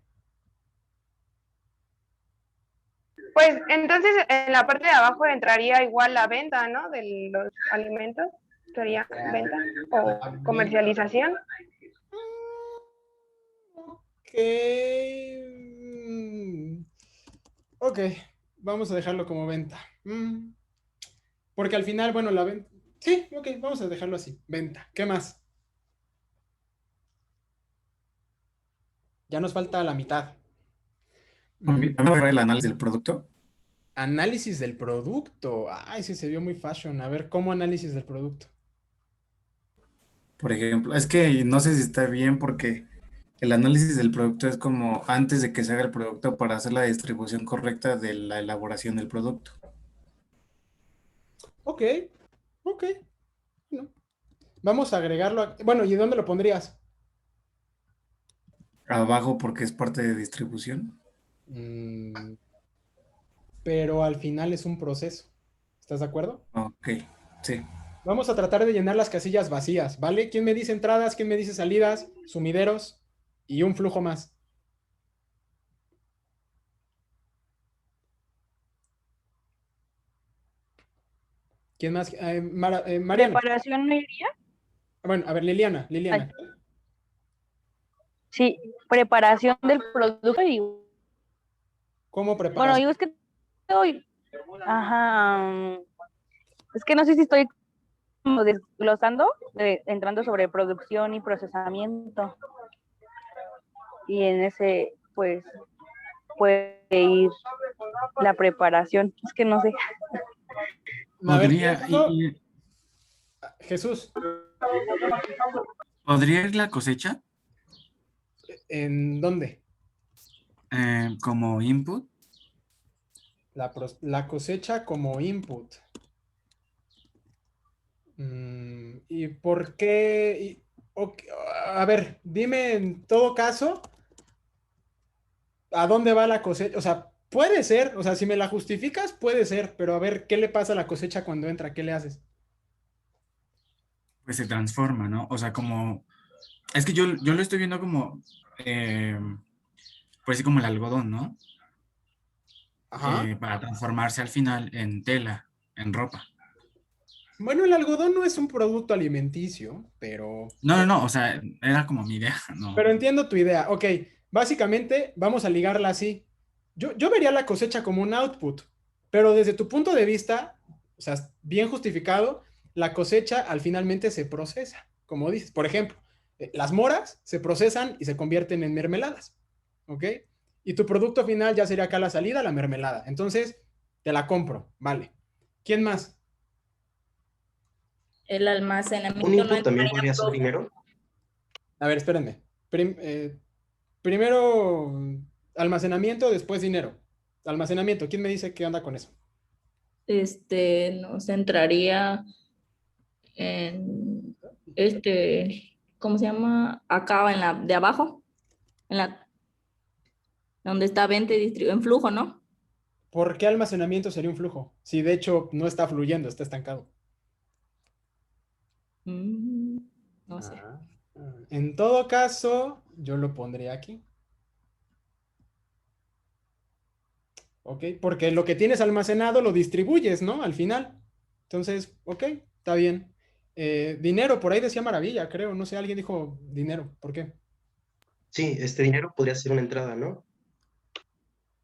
Pues entonces en la parte de abajo entraría igual la venta, ¿no? De los alimentos. Sería venta o comercialización. Ok. Ok, vamos a dejarlo como venta. Porque al final, bueno, la venta... Sí, ok, vamos a dejarlo así, venta. ¿Qué más? Ya nos falta la mitad. ¿Vamos a ver el análisis del producto? Análisis del producto. Ay, sí, se vio muy fashion. A ver, ¿cómo análisis del producto? Por ejemplo, es que no sé si está bien porque el análisis del producto es como antes de que se haga el producto para hacer la distribución correcta de la elaboración del producto. Ok, ok. Bueno, vamos a agregarlo. Bueno, ¿y dónde lo pondrías? Abajo porque es parte de distribución. Mm, pero al final es un proceso. ¿Estás de acuerdo? Ok, sí. Vamos a tratar de llenar las casillas vacías, ¿vale? ¿Quién me dice entradas? ¿Quién me dice salidas? Sumideros y un flujo más. ¿Quién más? Mariana. ¿Preparación no iría? Bueno, a ver, Liliana. Ay, sí, preparación del producto y ¿Cómo bueno, preparas? digo, es que estoy, ajá, es que no sé si estoy como desglosando, entrando sobre producción y procesamiento. Y en ese, pues, puede ir la preparación. Es que no sé. A ver, Podría, piénsalo. Jesús, ¿podría ir la cosecha ¿en dónde? como input? La cosecha como input. ¿Y por qué? Ok, a ver, dime en todo caso, ¿a dónde va la cosecha? O sea, puede ser, o sea, si me la justificas, puede ser, pero a ver, ¿qué le pasa a la cosecha cuando entra? ¿Qué le haces? Pues se transforma, ¿no? O sea, como, es que yo lo estoy viendo como, pues sí, como el algodón, ¿no? Ajá. Para transformarse al final en tela, en ropa. Bueno, el algodón no es un producto alimenticio, No, o sea, era como mi idea, ¿no? pero entiendo tu idea. Ok, básicamente vamos a ligarla así. Yo vería la cosecha como un output, pero desde tu punto de vista, o sea, bien justificado, la cosecha al finalmente se procesa, como dices. Por ejemplo, las moras se procesan y se convierten en mermeladas, ¿ok? Y tu producto final ya sería acá la salida, la mermelada. Entonces, te la compro, vale. ¿Quién más? El Un almacenamiento no input también entraría podría ser todo. dinero. A ver, espérenme. Primero almacenamiento, después dinero. Almacenamiento, ¿quién me dice qué onda con eso? Nos entraría en ¿cómo se llama? Acá en la de abajo, en la donde está venta y distribución, en flujo, ¿no? ¿Por qué almacenamiento sería un flujo? Si de hecho no está fluyendo, está estancado. No sé. En todo caso, yo lo pondría aquí. ¿Ok? Porque lo que tienes almacenado lo distribuyes, ¿no? Al final. Entonces, ok, está bien. Dinero, por ahí decía maravilla, creo. No sé, alguien dijo dinero. ¿Por qué? Sí, este dinero podría ser una entrada, ¿no?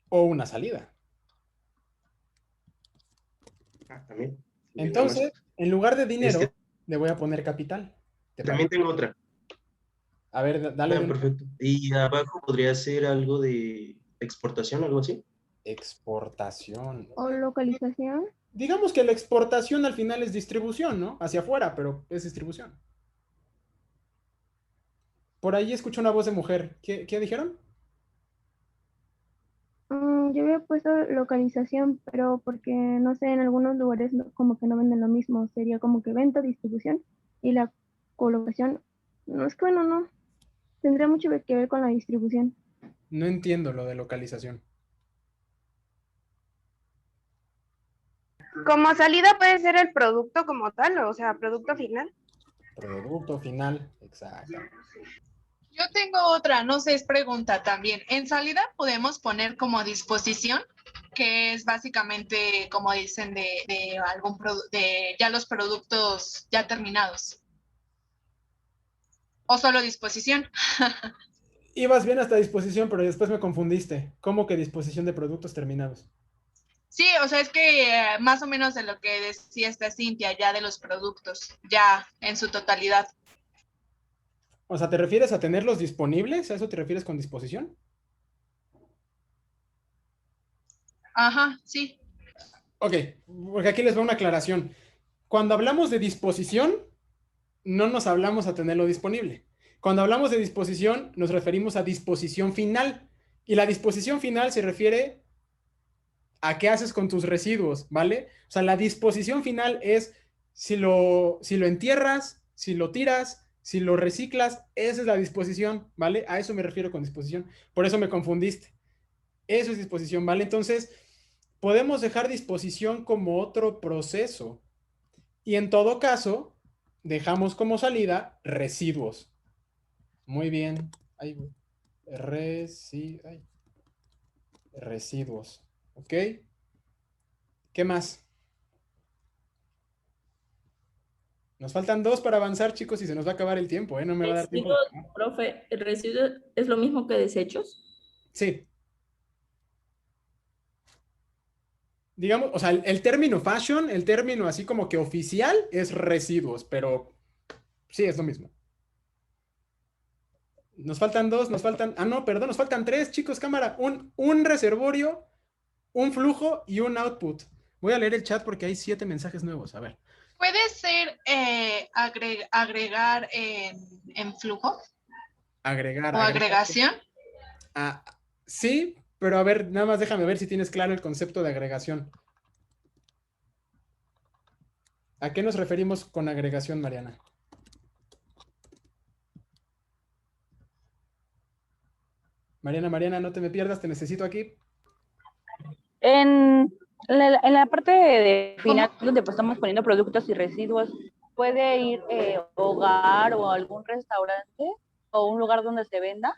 O una salida. También. Nada más. Entonces, en lugar de dinero, Este, le voy a poner capital. ¿Te también parece? tengo otra. A ver, dale de nuevo. Perfecto. Y abajo podría ser algo de exportación, algo así. Exportación. O localización. Digamos que la exportación al final es distribución, ¿no? Hacia afuera, pero es distribución. Por ahí escucho una voz de mujer. ¿Qué dijeron? Yo había puesto localización, pero porque no sé, en algunos lugares como que no venden lo mismo. Sería como que venta, distribución y la colocación. No es que bueno, no. Tendría mucho que ver con la distribución. No entiendo lo de localización. Como salida puede ser el producto como tal, o sea, producto final. Producto final, exacto. Yo tengo otra, no sé, es pregunta también. En salida podemos poner como disposición, que es básicamente, como dicen, de algún de ya los productos ya terminados. O solo disposición. Ibas bien hasta disposición, pero después me confundiste. ¿Cómo que disposición de productos terminados? Sí, o sea, es que más o menos de lo que decía esta Cintia, ya de los productos, ya en su totalidad. O sea, ¿te refieres a tenerlos disponibles? ¿A eso te refieres con disposición? Ajá, sí. Ok, porque aquí les va una aclaración. Cuando hablamos de disposición, no nos hablamos a tenerlo disponible. Cuando hablamos de disposición, nos referimos a disposición final. Y la disposición final se refiere a qué haces con tus residuos, ¿vale? O sea, la disposición final es si lo entierras, si lo tiras, si lo reciclas, esa es la disposición, ¿vale? A eso me refiero con disposición. Por eso me confundiste. Eso es disposición, ¿vale? Entonces, podemos dejar disposición como otro proceso. Y en todo caso, dejamos como salida residuos. Muy bien. Ay, residuos. ¿Ok? ¿Qué más? Nos faltan 2 para avanzar, chicos, y se nos va a acabar el tiempo, ¿eh? No me va a dar tiempo. Profe, ¿el residuo es lo mismo que desechos? Sí. Digamos, o sea, el término fashion, el término así como que oficial es residuos, pero sí, es lo mismo. Nos faltan 2, no, perdón, nos faltan 3, chicos, cámara. Un reservorio, un flujo y un output. Voy a leer el chat porque hay 7 mensajes nuevos. A ver. ¿Puede ser agregar en flujo Agregar. o agregación? Sí, pero a ver, nada más déjame ver si tienes claro el concepto de agregación. ¿A qué nos referimos con agregación, Mariana? Mariana, no te me pierdas, te necesito aquí. En la parte de final, donde pues estamos poniendo productos y residuos, ¿puede ir hogar o algún restaurante o un lugar donde se venda?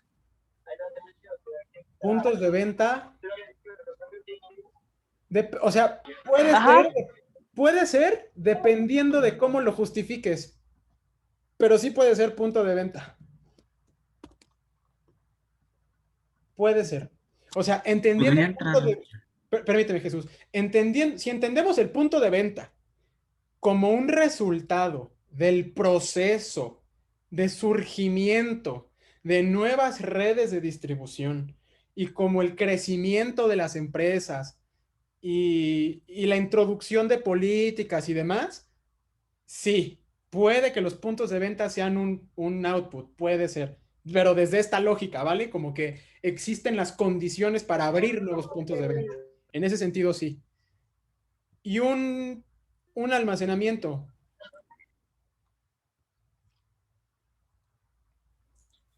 Puntos de venta. O sea, puede ser dependiendo de cómo lo justifiques, pero sí puede ser punto de venta. Puede ser. O sea, entendiendo el punto de... Permíteme, Jesús. Si entendemos el punto de venta como un resultado del proceso de surgimiento de nuevas redes de distribución y como el crecimiento de las empresas y la introducción de políticas y demás, sí, puede que los puntos de venta sean un output, puede ser, pero desde esta lógica, ¿vale? Como que existen las condiciones para abrir nuevos puntos de venta. En ese sentido, sí. Y un almacenamiento.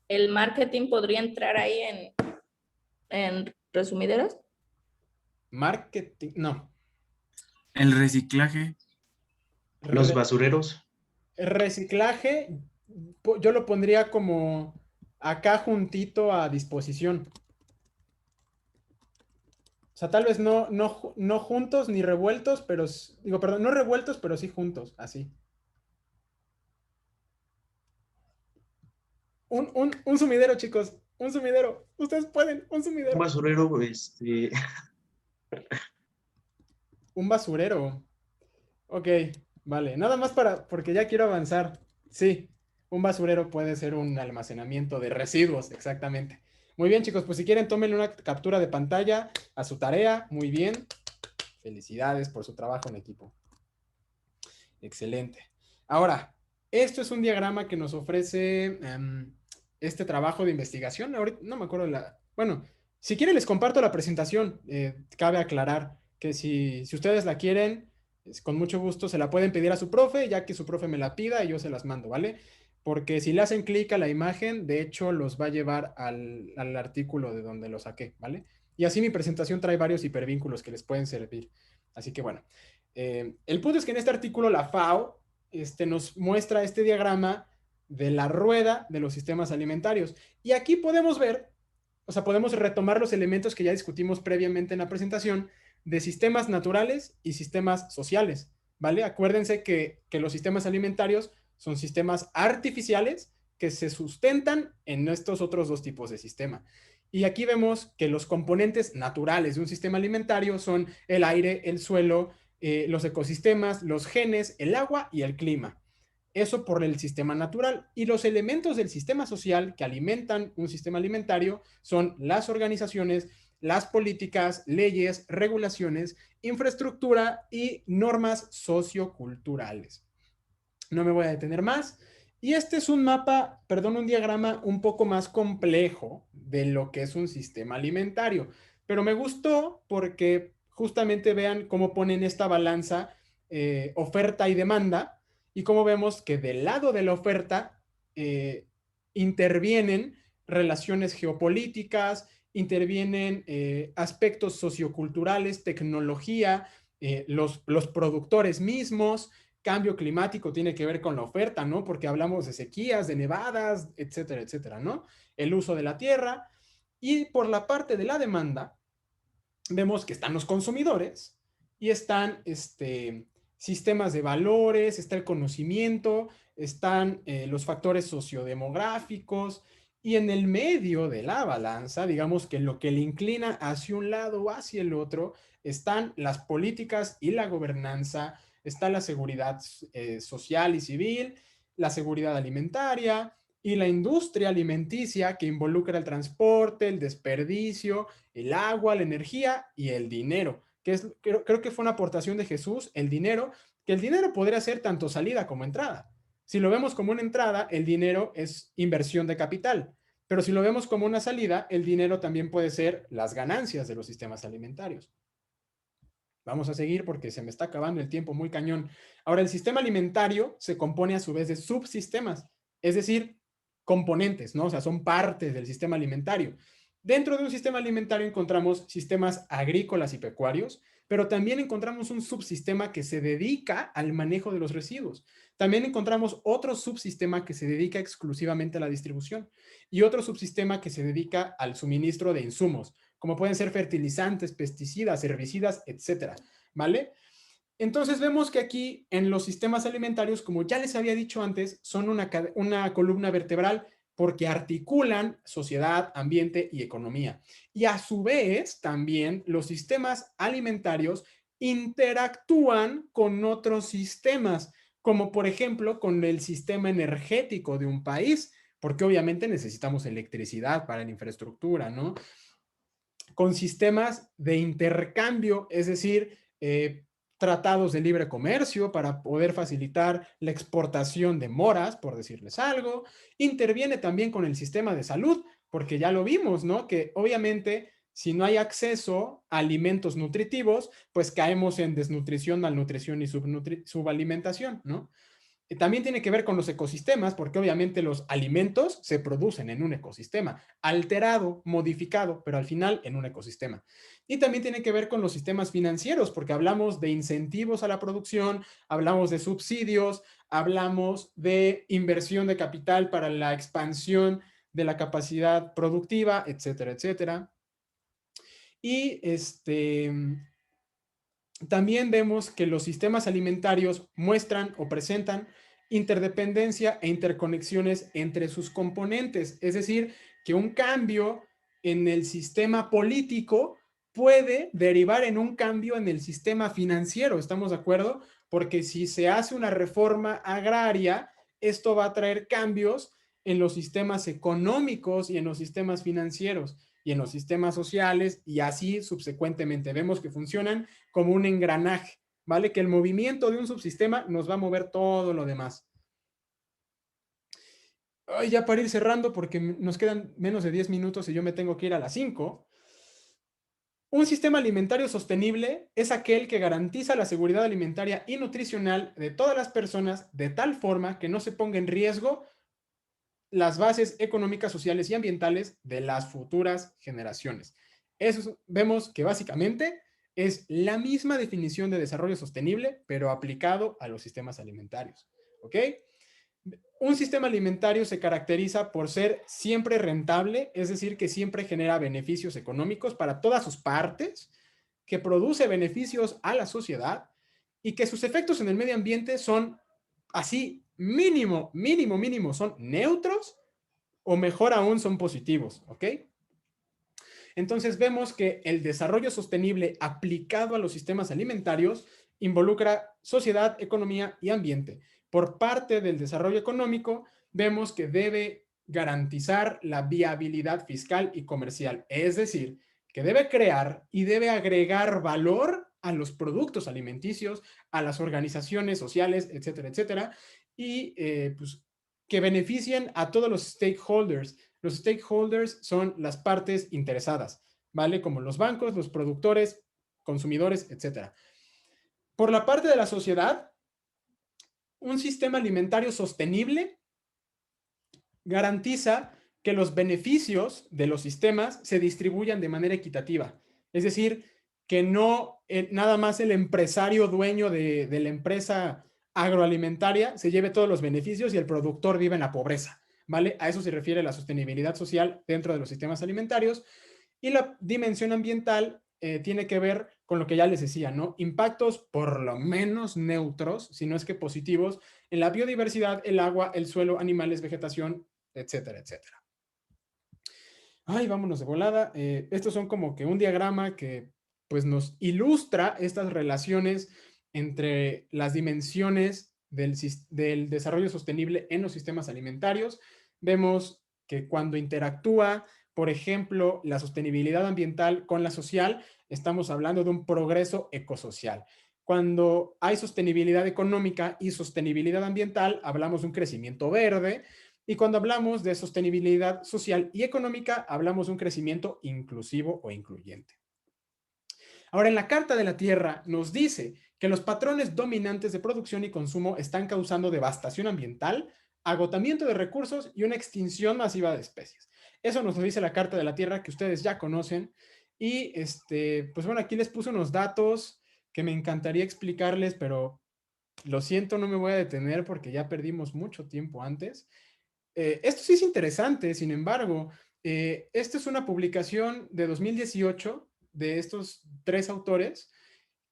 ¿El marketing podría entrar ahí en resumideras? Marketing, no. El reciclaje. Los basureros. Reciclaje, yo lo pondría como acá juntito a disposición. O sea, tal vez no juntos ni revueltos, pero digo, perdón, no revueltos, pero sí juntos, así. Un sumidero, chicos, un sumidero. Ustedes pueden, un sumidero. Un basurero, Un basurero. Ok, vale. Nada más porque ya quiero avanzar. Sí, un basurero puede ser un almacenamiento de residuos, exactamente. Muy bien, chicos, pues si quieren, tómenle una captura de pantalla a su tarea. Muy bien. Felicidades por su trabajo en equipo. Excelente. Ahora, esto es un diagrama que nos ofrece este trabajo de investigación. Ahorita no me acuerdo Bueno, si quieren les comparto la presentación. Cabe aclarar que si ustedes la quieren, con mucho gusto se la pueden pedir a su profe, ya que su profe me la pida y yo se las mando, ¿vale? Porque si le hacen clic a la imagen, de hecho los va a llevar al artículo de donde lo saqué, ¿vale? Y así mi presentación trae varios hipervínculos que les pueden servir. Así que bueno, el punto es que en este artículo la FAO nos muestra este diagrama de la rueda de los sistemas alimentarios. Y aquí podemos ver, o sea, podemos retomar los elementos que ya discutimos previamente en la presentación de sistemas naturales y sistemas sociales, ¿vale? Acuérdense que los sistemas alimentarios son sistemas artificiales que se sustentan en estos otros dos tipos de sistema. Y aquí vemos que los componentes naturales de un sistema alimentario son el aire, el suelo, los ecosistemas, los genes, el agua y el clima. Eso por el sistema natural. Y los elementos del sistema social que alimentan un sistema alimentario son las organizaciones, las políticas, leyes, regulaciones, infraestructura y normas socioculturales. No me voy a detener más. Y este es un mapa, perdón, un diagrama un poco más complejo de lo que es un sistema alimentario. Pero me gustó porque justamente vean cómo ponen esta balanza oferta y demanda y cómo vemos que del lado de la oferta intervienen relaciones geopolíticas, intervienen aspectos socioculturales, tecnología, los productores mismos. Cambio climático tiene que ver con la oferta, ¿no? Porque hablamos de sequías, de nevadas, etcétera, etcétera, ¿no? El uso de la tierra. Y por la parte de la demanda, vemos que están los consumidores y están sistemas de valores, está el conocimiento, están los factores sociodemográficos, y en el medio de la balanza, digamos que lo que le inclina hacia un lado o hacia el otro, están las políticas y la gobernanza, está la seguridad social y civil, la seguridad alimentaria y la industria alimenticia que involucra el transporte, el desperdicio, el agua, la energía y el dinero, que es, creo que fue una aportación de Jesús, el dinero, que el dinero podría ser tanto salida como entrada. Si lo vemos como una entrada, el dinero es inversión de capital, pero si lo vemos como una salida, el dinero también puede ser las ganancias de los sistemas alimentarios. Vamos a seguir porque se me está acabando el tiempo muy cañón. Ahora, el sistema alimentario se compone a su vez de subsistemas, es decir, componentes, ¿no? O sea, son partes del sistema alimentario. Dentro de un sistema alimentario encontramos sistemas agrícolas y pecuarios, pero también encontramos un subsistema que se dedica al manejo de los residuos. También encontramos otro subsistema que se dedica exclusivamente a la distribución y otro subsistema que se dedica al suministro de insumos, como pueden ser fertilizantes, pesticidas, herbicidas, etcétera, ¿vale? Entonces vemos que aquí en los sistemas alimentarios, como ya les había dicho antes, son una columna vertebral porque articulan sociedad, ambiente y economía. Y a su vez, también los sistemas alimentarios interactúan con otros sistemas, como por ejemplo con el sistema energético de un país, porque obviamente necesitamos electricidad para la infraestructura, ¿no? Con sistemas de intercambio, es decir, tratados de libre comercio para poder facilitar la exportación de moras, por decirles algo. Interviene también con el sistema de salud, porque ya lo vimos, ¿no? Que obviamente si no hay acceso a alimentos nutritivos, pues caemos en desnutrición, malnutrición y subalimentación, ¿no? También tiene que ver con los ecosistemas, porque obviamente los alimentos se producen en un ecosistema, alterado, modificado, pero al final en un ecosistema. Y también tiene que ver con los sistemas financieros, porque hablamos de incentivos a la producción, hablamos de subsidios, hablamos de inversión de capital para la expansión de la capacidad productiva, etcétera, etcétera. Y también vemos que los sistemas alimentarios muestran o presentan interdependencia e interconexiones entre sus componentes. Es decir, que un cambio en el sistema político puede derivar en un cambio en el sistema financiero. ¿Estamos de acuerdo? Porque si se hace una reforma agraria, esto va a traer cambios en los sistemas económicos y en los sistemas financieros y en los sistemas sociales y así subsecuentemente. Vemos que funcionan como un engranaje, ¿vale? Que el movimiento de un subsistema nos va a mover todo lo demás. Ay, ya para ir cerrando porque nos quedan menos de 10 minutos y yo me tengo que ir a las 5. Un sistema alimentario sostenible es aquel que garantiza la seguridad alimentaria y nutricional de todas las personas de tal forma que no se ponga en riesgo las bases económicas, sociales y ambientales de las futuras generaciones. Eso vemos que básicamente es la misma definición de desarrollo sostenible, pero aplicado a los sistemas alimentarios. ¿Ok? Un sistema alimentario se caracteriza por ser siempre rentable, es decir, que siempre genera beneficios económicos para todas sus partes, que produce beneficios a la sociedad y que sus efectos en el medio ambiente son así mínimo son neutros o mejor aún son positivos, ¿ok? Entonces vemos que el desarrollo sostenible aplicado a los sistemas alimentarios involucra sociedad, economía y ambiente. Por parte del desarrollo económico, vemos que debe garantizar la viabilidad fiscal y comercial, es decir, que debe crear y debe agregar valor a los productos alimenticios, a las organizaciones sociales, etcétera, etcétera, y pues, que beneficien a todos los stakeholders. Los stakeholders son las partes interesadas, ¿vale? Como los bancos, los productores, consumidores, etcétera. Por la parte de la sociedad, un sistema alimentario sostenible garantiza que los beneficios de los sistemas se distribuyan de manera equitativa. Es decir, que no nada más el empresario dueño de la empresa agroalimentaria se lleve todos los beneficios y el productor vive en la pobreza, ¿vale? A eso se refiere la sostenibilidad social dentro de los sistemas alimentarios. Y la dimensión ambiental tiene que ver con lo que ya les decía, ¿no? Impactos por lo menos neutros, si no es que positivos, en la biodiversidad, el agua, el suelo, animales, vegetación, etcétera, etcétera. Ay, vámonos de volada. Estos son como que un diagrama que pues nos ilustra estas relaciones entre las dimensiones del desarrollo sostenible en los sistemas alimentarios. Vemos que cuando interactúa, por ejemplo, la sostenibilidad ambiental con la social, estamos hablando de un progreso ecosocial. Cuando hay sostenibilidad económica y sostenibilidad ambiental, hablamos de un crecimiento verde. Y cuando hablamos de sostenibilidad social y económica, hablamos de un crecimiento inclusivo o incluyente. Ahora, en la Carta de la Tierra nos dice que los patrones dominantes de producción y consumo están causando devastación ambiental, agotamiento de recursos y una extinción masiva de especies. Eso nos lo dice la Carta de la Tierra que ustedes ya conocen. Y pues bueno, aquí les puse unos datos que me encantaría explicarles, pero lo siento, no me voy a detener porque ya perdimos mucho tiempo antes. Esto sí es interesante, sin embargo, esta es una publicación de 2018 de estos 3 autores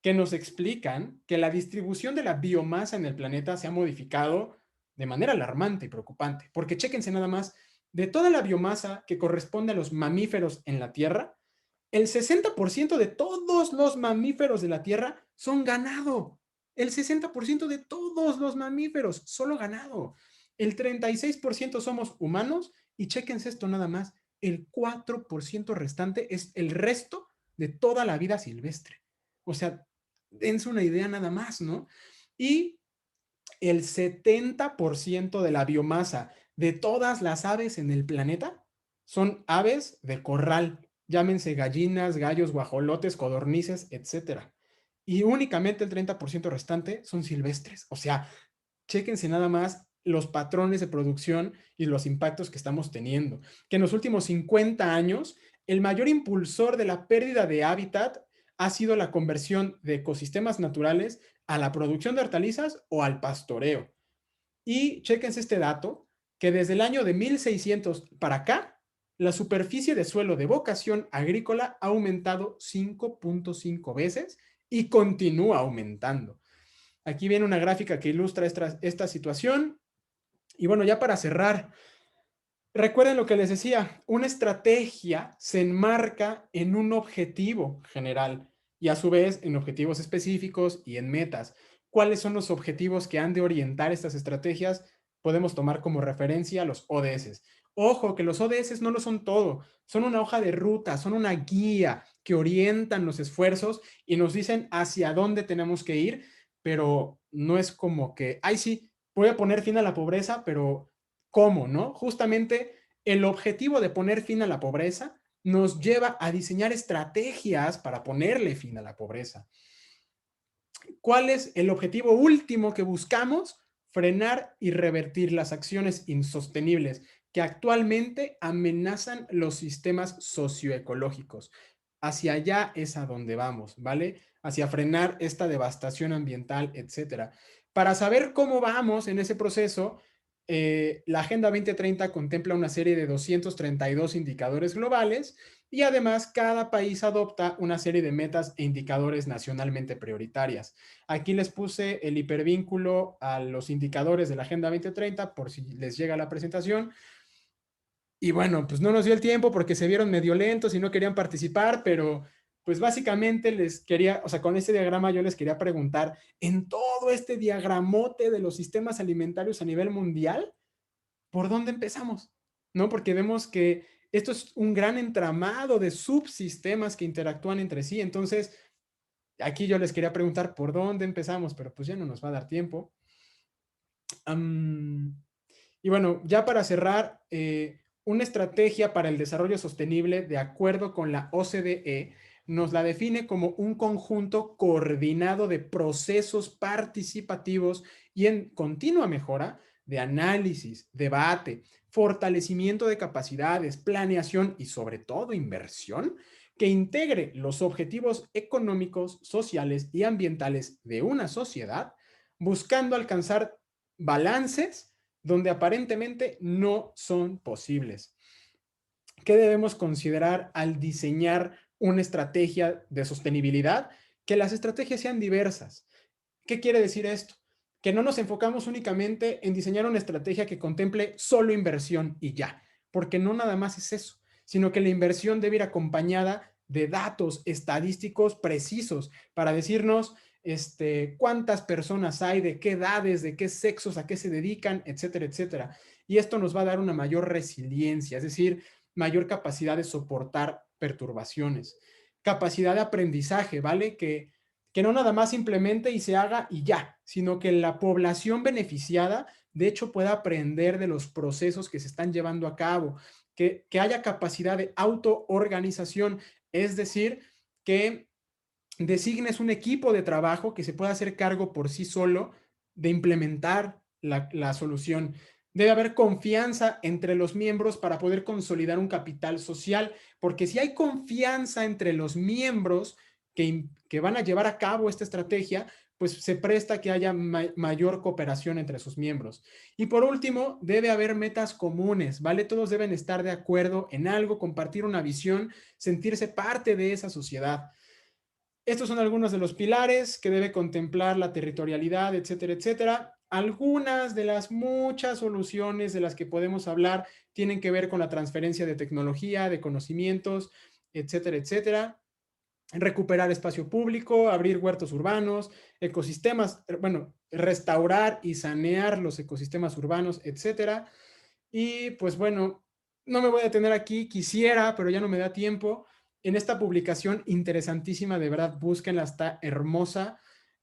que nos explican que la distribución de la biomasa en el planeta se ha modificado de manera alarmante y preocupante, porque chéquense nada más, de toda la biomasa que corresponde a los mamíferos en la Tierra, el 60% de todos los mamíferos de la Tierra son ganado. El 60% de todos los mamíferos, solo ganado. El 36% somos humanos y chéquense esto nada más, el 4% restante es el resto de toda la vida silvestre. O sea, dense una idea nada más, ¿no? Y el 70% de la biomasa de todas las aves en el planeta son aves de corral, llámense gallinas, gallos, guajolotes, codornices, etcétera. Y únicamente el 30% restante son silvestres. O sea, chéquense nada más los patrones de producción y los impactos que estamos teniendo. Que en los últimos 50 años, el mayor impulsor de la pérdida de hábitat ha sido la conversión de ecosistemas naturales a la producción de hortalizas o al pastoreo. Y chéquense este dato, que desde el año de 1600 para acá, la superficie de suelo de vocación agrícola ha aumentado 5.5 veces y continúa aumentando. Aquí viene una gráfica que ilustra esta situación. Y bueno, ya para cerrar, recuerden lo que les decía, una estrategia se enmarca en un objetivo general y a su vez en objetivos específicos y en metas. ¿Cuáles son los objetivos que han de orientar estas estrategias? Podemos tomar como referencia los ODS. Ojo, que los ODS no lo son todo, son una hoja de ruta, son una guía que orientan los esfuerzos y nos dicen hacia dónde tenemos que ir, pero no es como que, ay sí, voy a poner fin a la pobreza, pero ¿cómo, no? Justamente el objetivo de poner fin a la pobreza nos lleva a diseñar estrategias para ponerle fin a la pobreza. ¿Cuál es el objetivo último que buscamos? Frenar y revertir las acciones insostenibles que actualmente amenazan los sistemas socioecológicos. Hacia allá es a donde vamos, ¿vale? Hacia frenar esta devastación ambiental, etcétera. Para saber cómo vamos en ese proceso, la Agenda 2030 contempla una serie de 232 indicadores globales y además cada país adopta una serie de metas e indicadores nacionalmente prioritarias. Aquí les puse el hipervínculo a los indicadores de la Agenda 2030 por si les llega la presentación. Y bueno, pues no nos dio el tiempo porque se vieron medio lentos y no querían participar, pero pues básicamente les quería, o sea, con este diagrama yo les quería preguntar, en todo este diagramote de los sistemas alimentarios a nivel mundial, ¿por dónde empezamos? ¿No? Porque vemos que esto es un gran entramado de subsistemas que interactúan entre sí. Entonces, aquí yo les quería preguntar por dónde empezamos, pero pues ya no nos va a dar tiempo. Y bueno, ya para cerrar, una estrategia para el desarrollo sostenible de acuerdo con la OCDE nos la define como un conjunto coordinado de procesos participativos y en continua mejora de análisis, debate, fortalecimiento de capacidades, planeación y sobre todo inversión que integre los objetivos económicos, sociales y ambientales de una sociedad, buscando alcanzar balances donde aparentemente no son posibles. ¿Qué debemos considerar al diseñar una estrategia de sostenibilidad? Que las estrategias sean diversas. ¿Qué quiere decir esto? Que no nos enfocamos únicamente en diseñar una estrategia que contemple solo inversión y ya, porque no nada más es eso, sino que la inversión debe ir acompañada de datos estadísticos precisos para decirnos cuántas personas hay, de qué edades, de qué sexos, a qué se dedican, etcétera, etcétera. Y esto nos va a dar una mayor resiliencia, es decir, mayor capacidad de soportar perturbaciones, capacidad de aprendizaje, ¿vale? Que no nada más implemente y se haga y ya, sino que la población beneficiada, de hecho, pueda aprender de los procesos que se están llevando a cabo, que haya capacidad de autoorganización, es decir, que designes un equipo de trabajo que se pueda hacer cargo por sí solo de implementar la solución. Debe haber confianza entre los miembros para poder consolidar un capital social, porque si hay confianza entre los miembros que van a llevar a cabo esta estrategia, pues se presta que haya mayor cooperación entre sus miembros. Y por último, debe haber metas comunes, ¿vale? Todos deben estar de acuerdo en algo, compartir una visión, sentirse parte de esa sociedad. Estos son algunos de los pilares que debe contemplar la territorialidad, etcétera, etcétera. Algunas de las muchas soluciones de las que podemos hablar tienen que ver con la transferencia de tecnología, de conocimientos, etcétera, etcétera. Recuperar espacio público, abrir huertos urbanos, ecosistemas, bueno, restaurar y sanear los ecosistemas urbanos, etcétera. Y pues bueno, no me voy a detener aquí, quisiera, pero ya no me da tiempo. En esta publicación interesantísima, de verdad, búsquenla, está hermosa.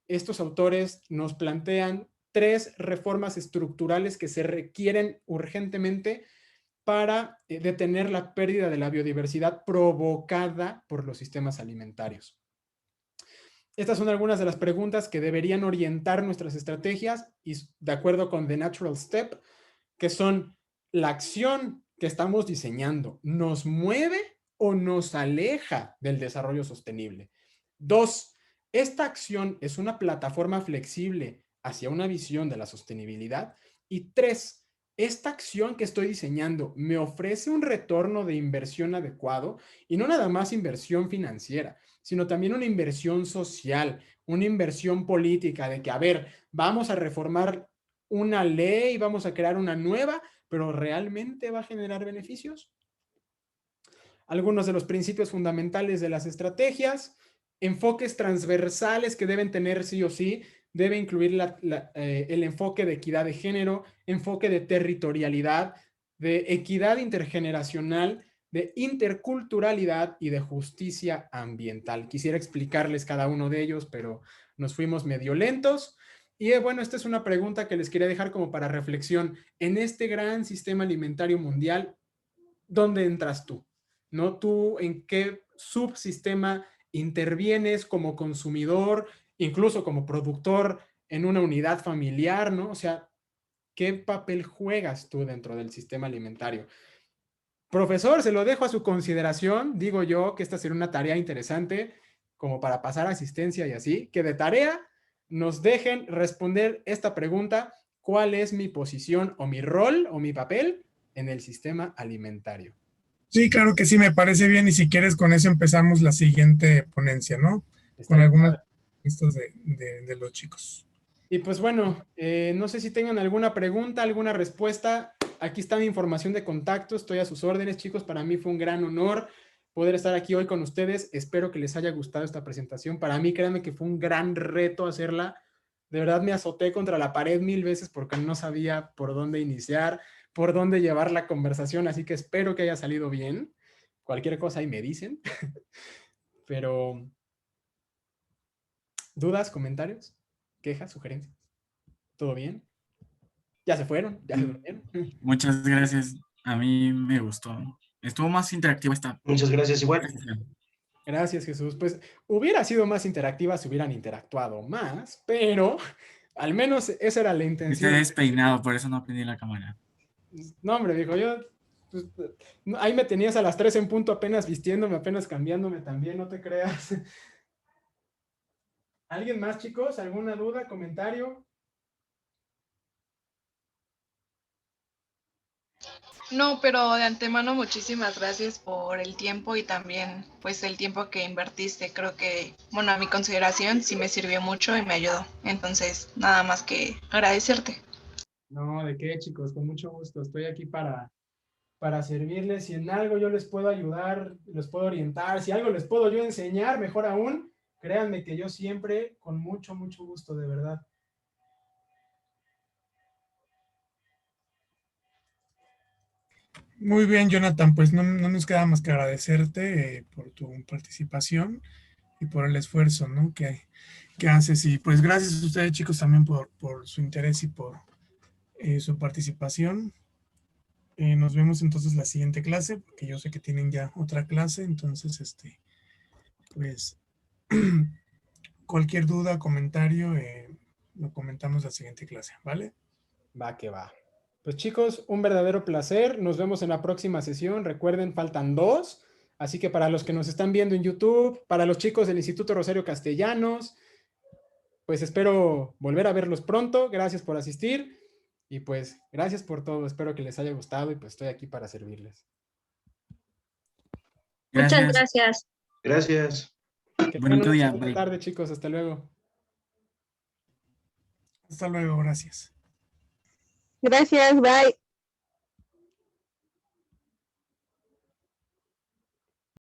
Estos autores nos plantean 3 reformas estructurales que se requieren urgentemente para detener la pérdida de la biodiversidad provocada por los sistemas alimentarios. Estas son algunas de las preguntas que deberían orientar nuestras estrategias y de acuerdo con The Natural Step, que son la acción que estamos diseñando, ¿nos mueve o nos aleja del desarrollo sostenible? 2, ¿esta acción es una plataforma flexible hacia una visión de la sostenibilidad? Y 3, ¿esta acción que estoy diseñando me ofrece un retorno de inversión adecuado? Y no nada más inversión financiera, sino también una inversión social, una inversión política de que, a ver, vamos a reformar una ley, vamos a crear una nueva, pero ¿realmente va a generar beneficios? Algunos de los principios fundamentales de las estrategias, enfoques transversales que deben tener sí o sí, debe incluir el enfoque de equidad de género, enfoque de territorialidad, de equidad intergeneracional, de interculturalidad y de justicia ambiental. Quisiera explicarles cada uno de ellos, pero nos fuimos medio lentos. Y bueno, esta es una pregunta que les quería dejar como para reflexión. En este gran sistema alimentario mundial, ¿dónde entras tú? ¿No? ¿Tú en qué subsistema intervienes como consumidor, incluso como productor en una unidad familiar, ¿no? O sea, ¿qué papel juegas tú dentro del sistema alimentario? Profesor, se lo dejo a su consideración. Digo yo que esta sería una tarea interesante como para pasar asistencia y así, que de tarea nos dejen responder esta pregunta. cuál es mi posición o mi rol o mi papel en el sistema alimentario. Sí, claro que sí, me parece bien. Y si quieres, con eso empezamos la siguiente ponencia, ¿no? Con algunas listas de los chicos. Y pues bueno, no sé si tengan alguna pregunta, alguna respuesta. Aquí está mi información de contacto. Estoy a sus órdenes, chicos. Para mí fue un gran honor poder estar aquí hoy con ustedes. Espero que les haya gustado esta presentación. Para mí, créanme que fue un gran reto hacerla. De verdad me azoté contra la pared 1000 veces porque no sabía por dónde iniciar, por dónde llevar la conversación. Así que espero que haya salido bien. Cualquier cosa ahí me dicen. Pero, ¿dudas, comentarios, quejas, sugerencias? ¿Todo bien? ¿Ya se fueron? ¿Ya se durmieron? Muchas gracias. A mí me gustó. Estuvo más interactiva esta. Muchas gracias, igual. Gracias, Jesús. Pues hubiera sido más interactiva si hubieran interactuado más, pero al menos esa era la intención. Estoy despeinado, por eso no prendí la cámara. No, hombre, dijo yo. Pues, ahí me tenías a las 3 en punto, apenas vistiéndome, apenas cambiándome también, no te creas. ¿Alguien más, chicos? ¿Alguna duda, comentario? No, pero de antemano muchísimas gracias por el tiempo y también pues el tiempo que invertiste. Creo que, bueno, a mi consideración sí me sirvió mucho y me ayudó. Entonces, nada más que agradecerte. No, ¿de qué, chicos? Con mucho gusto. Estoy aquí para servirles. Si en algo yo les puedo ayudar, les puedo orientar, si algo les puedo yo enseñar, mejor aún, créanme que yo siempre con mucho, mucho gusto, de verdad. Muy bien, Jonathan, pues no nos queda más que agradecerte por tu participación y por el esfuerzo, ¿no? que haces. Y pues gracias a ustedes, chicos, también por su interés y por su participación. Nos vemos entonces la siguiente clase, porque yo sé que tienen ya otra clase, entonces, pues, cualquier duda, comentario, lo comentamos la siguiente clase, ¿vale? Va que va. Pues chicos, un verdadero placer. Nos vemos en la próxima sesión. Recuerden, faltan 2. Así que para los que nos están viendo en YouTube, para los chicos del Instituto Rosario Castellanos, pues espero volver a verlos pronto. Gracias por asistir. Y pues gracias por todo. Espero que les haya gustado y pues estoy aquí para servirles. Muchas gracias. Gracias. Que tengan una excelente tarde, chicos. Hasta luego. Hasta luego, gracias. Gracias, bye.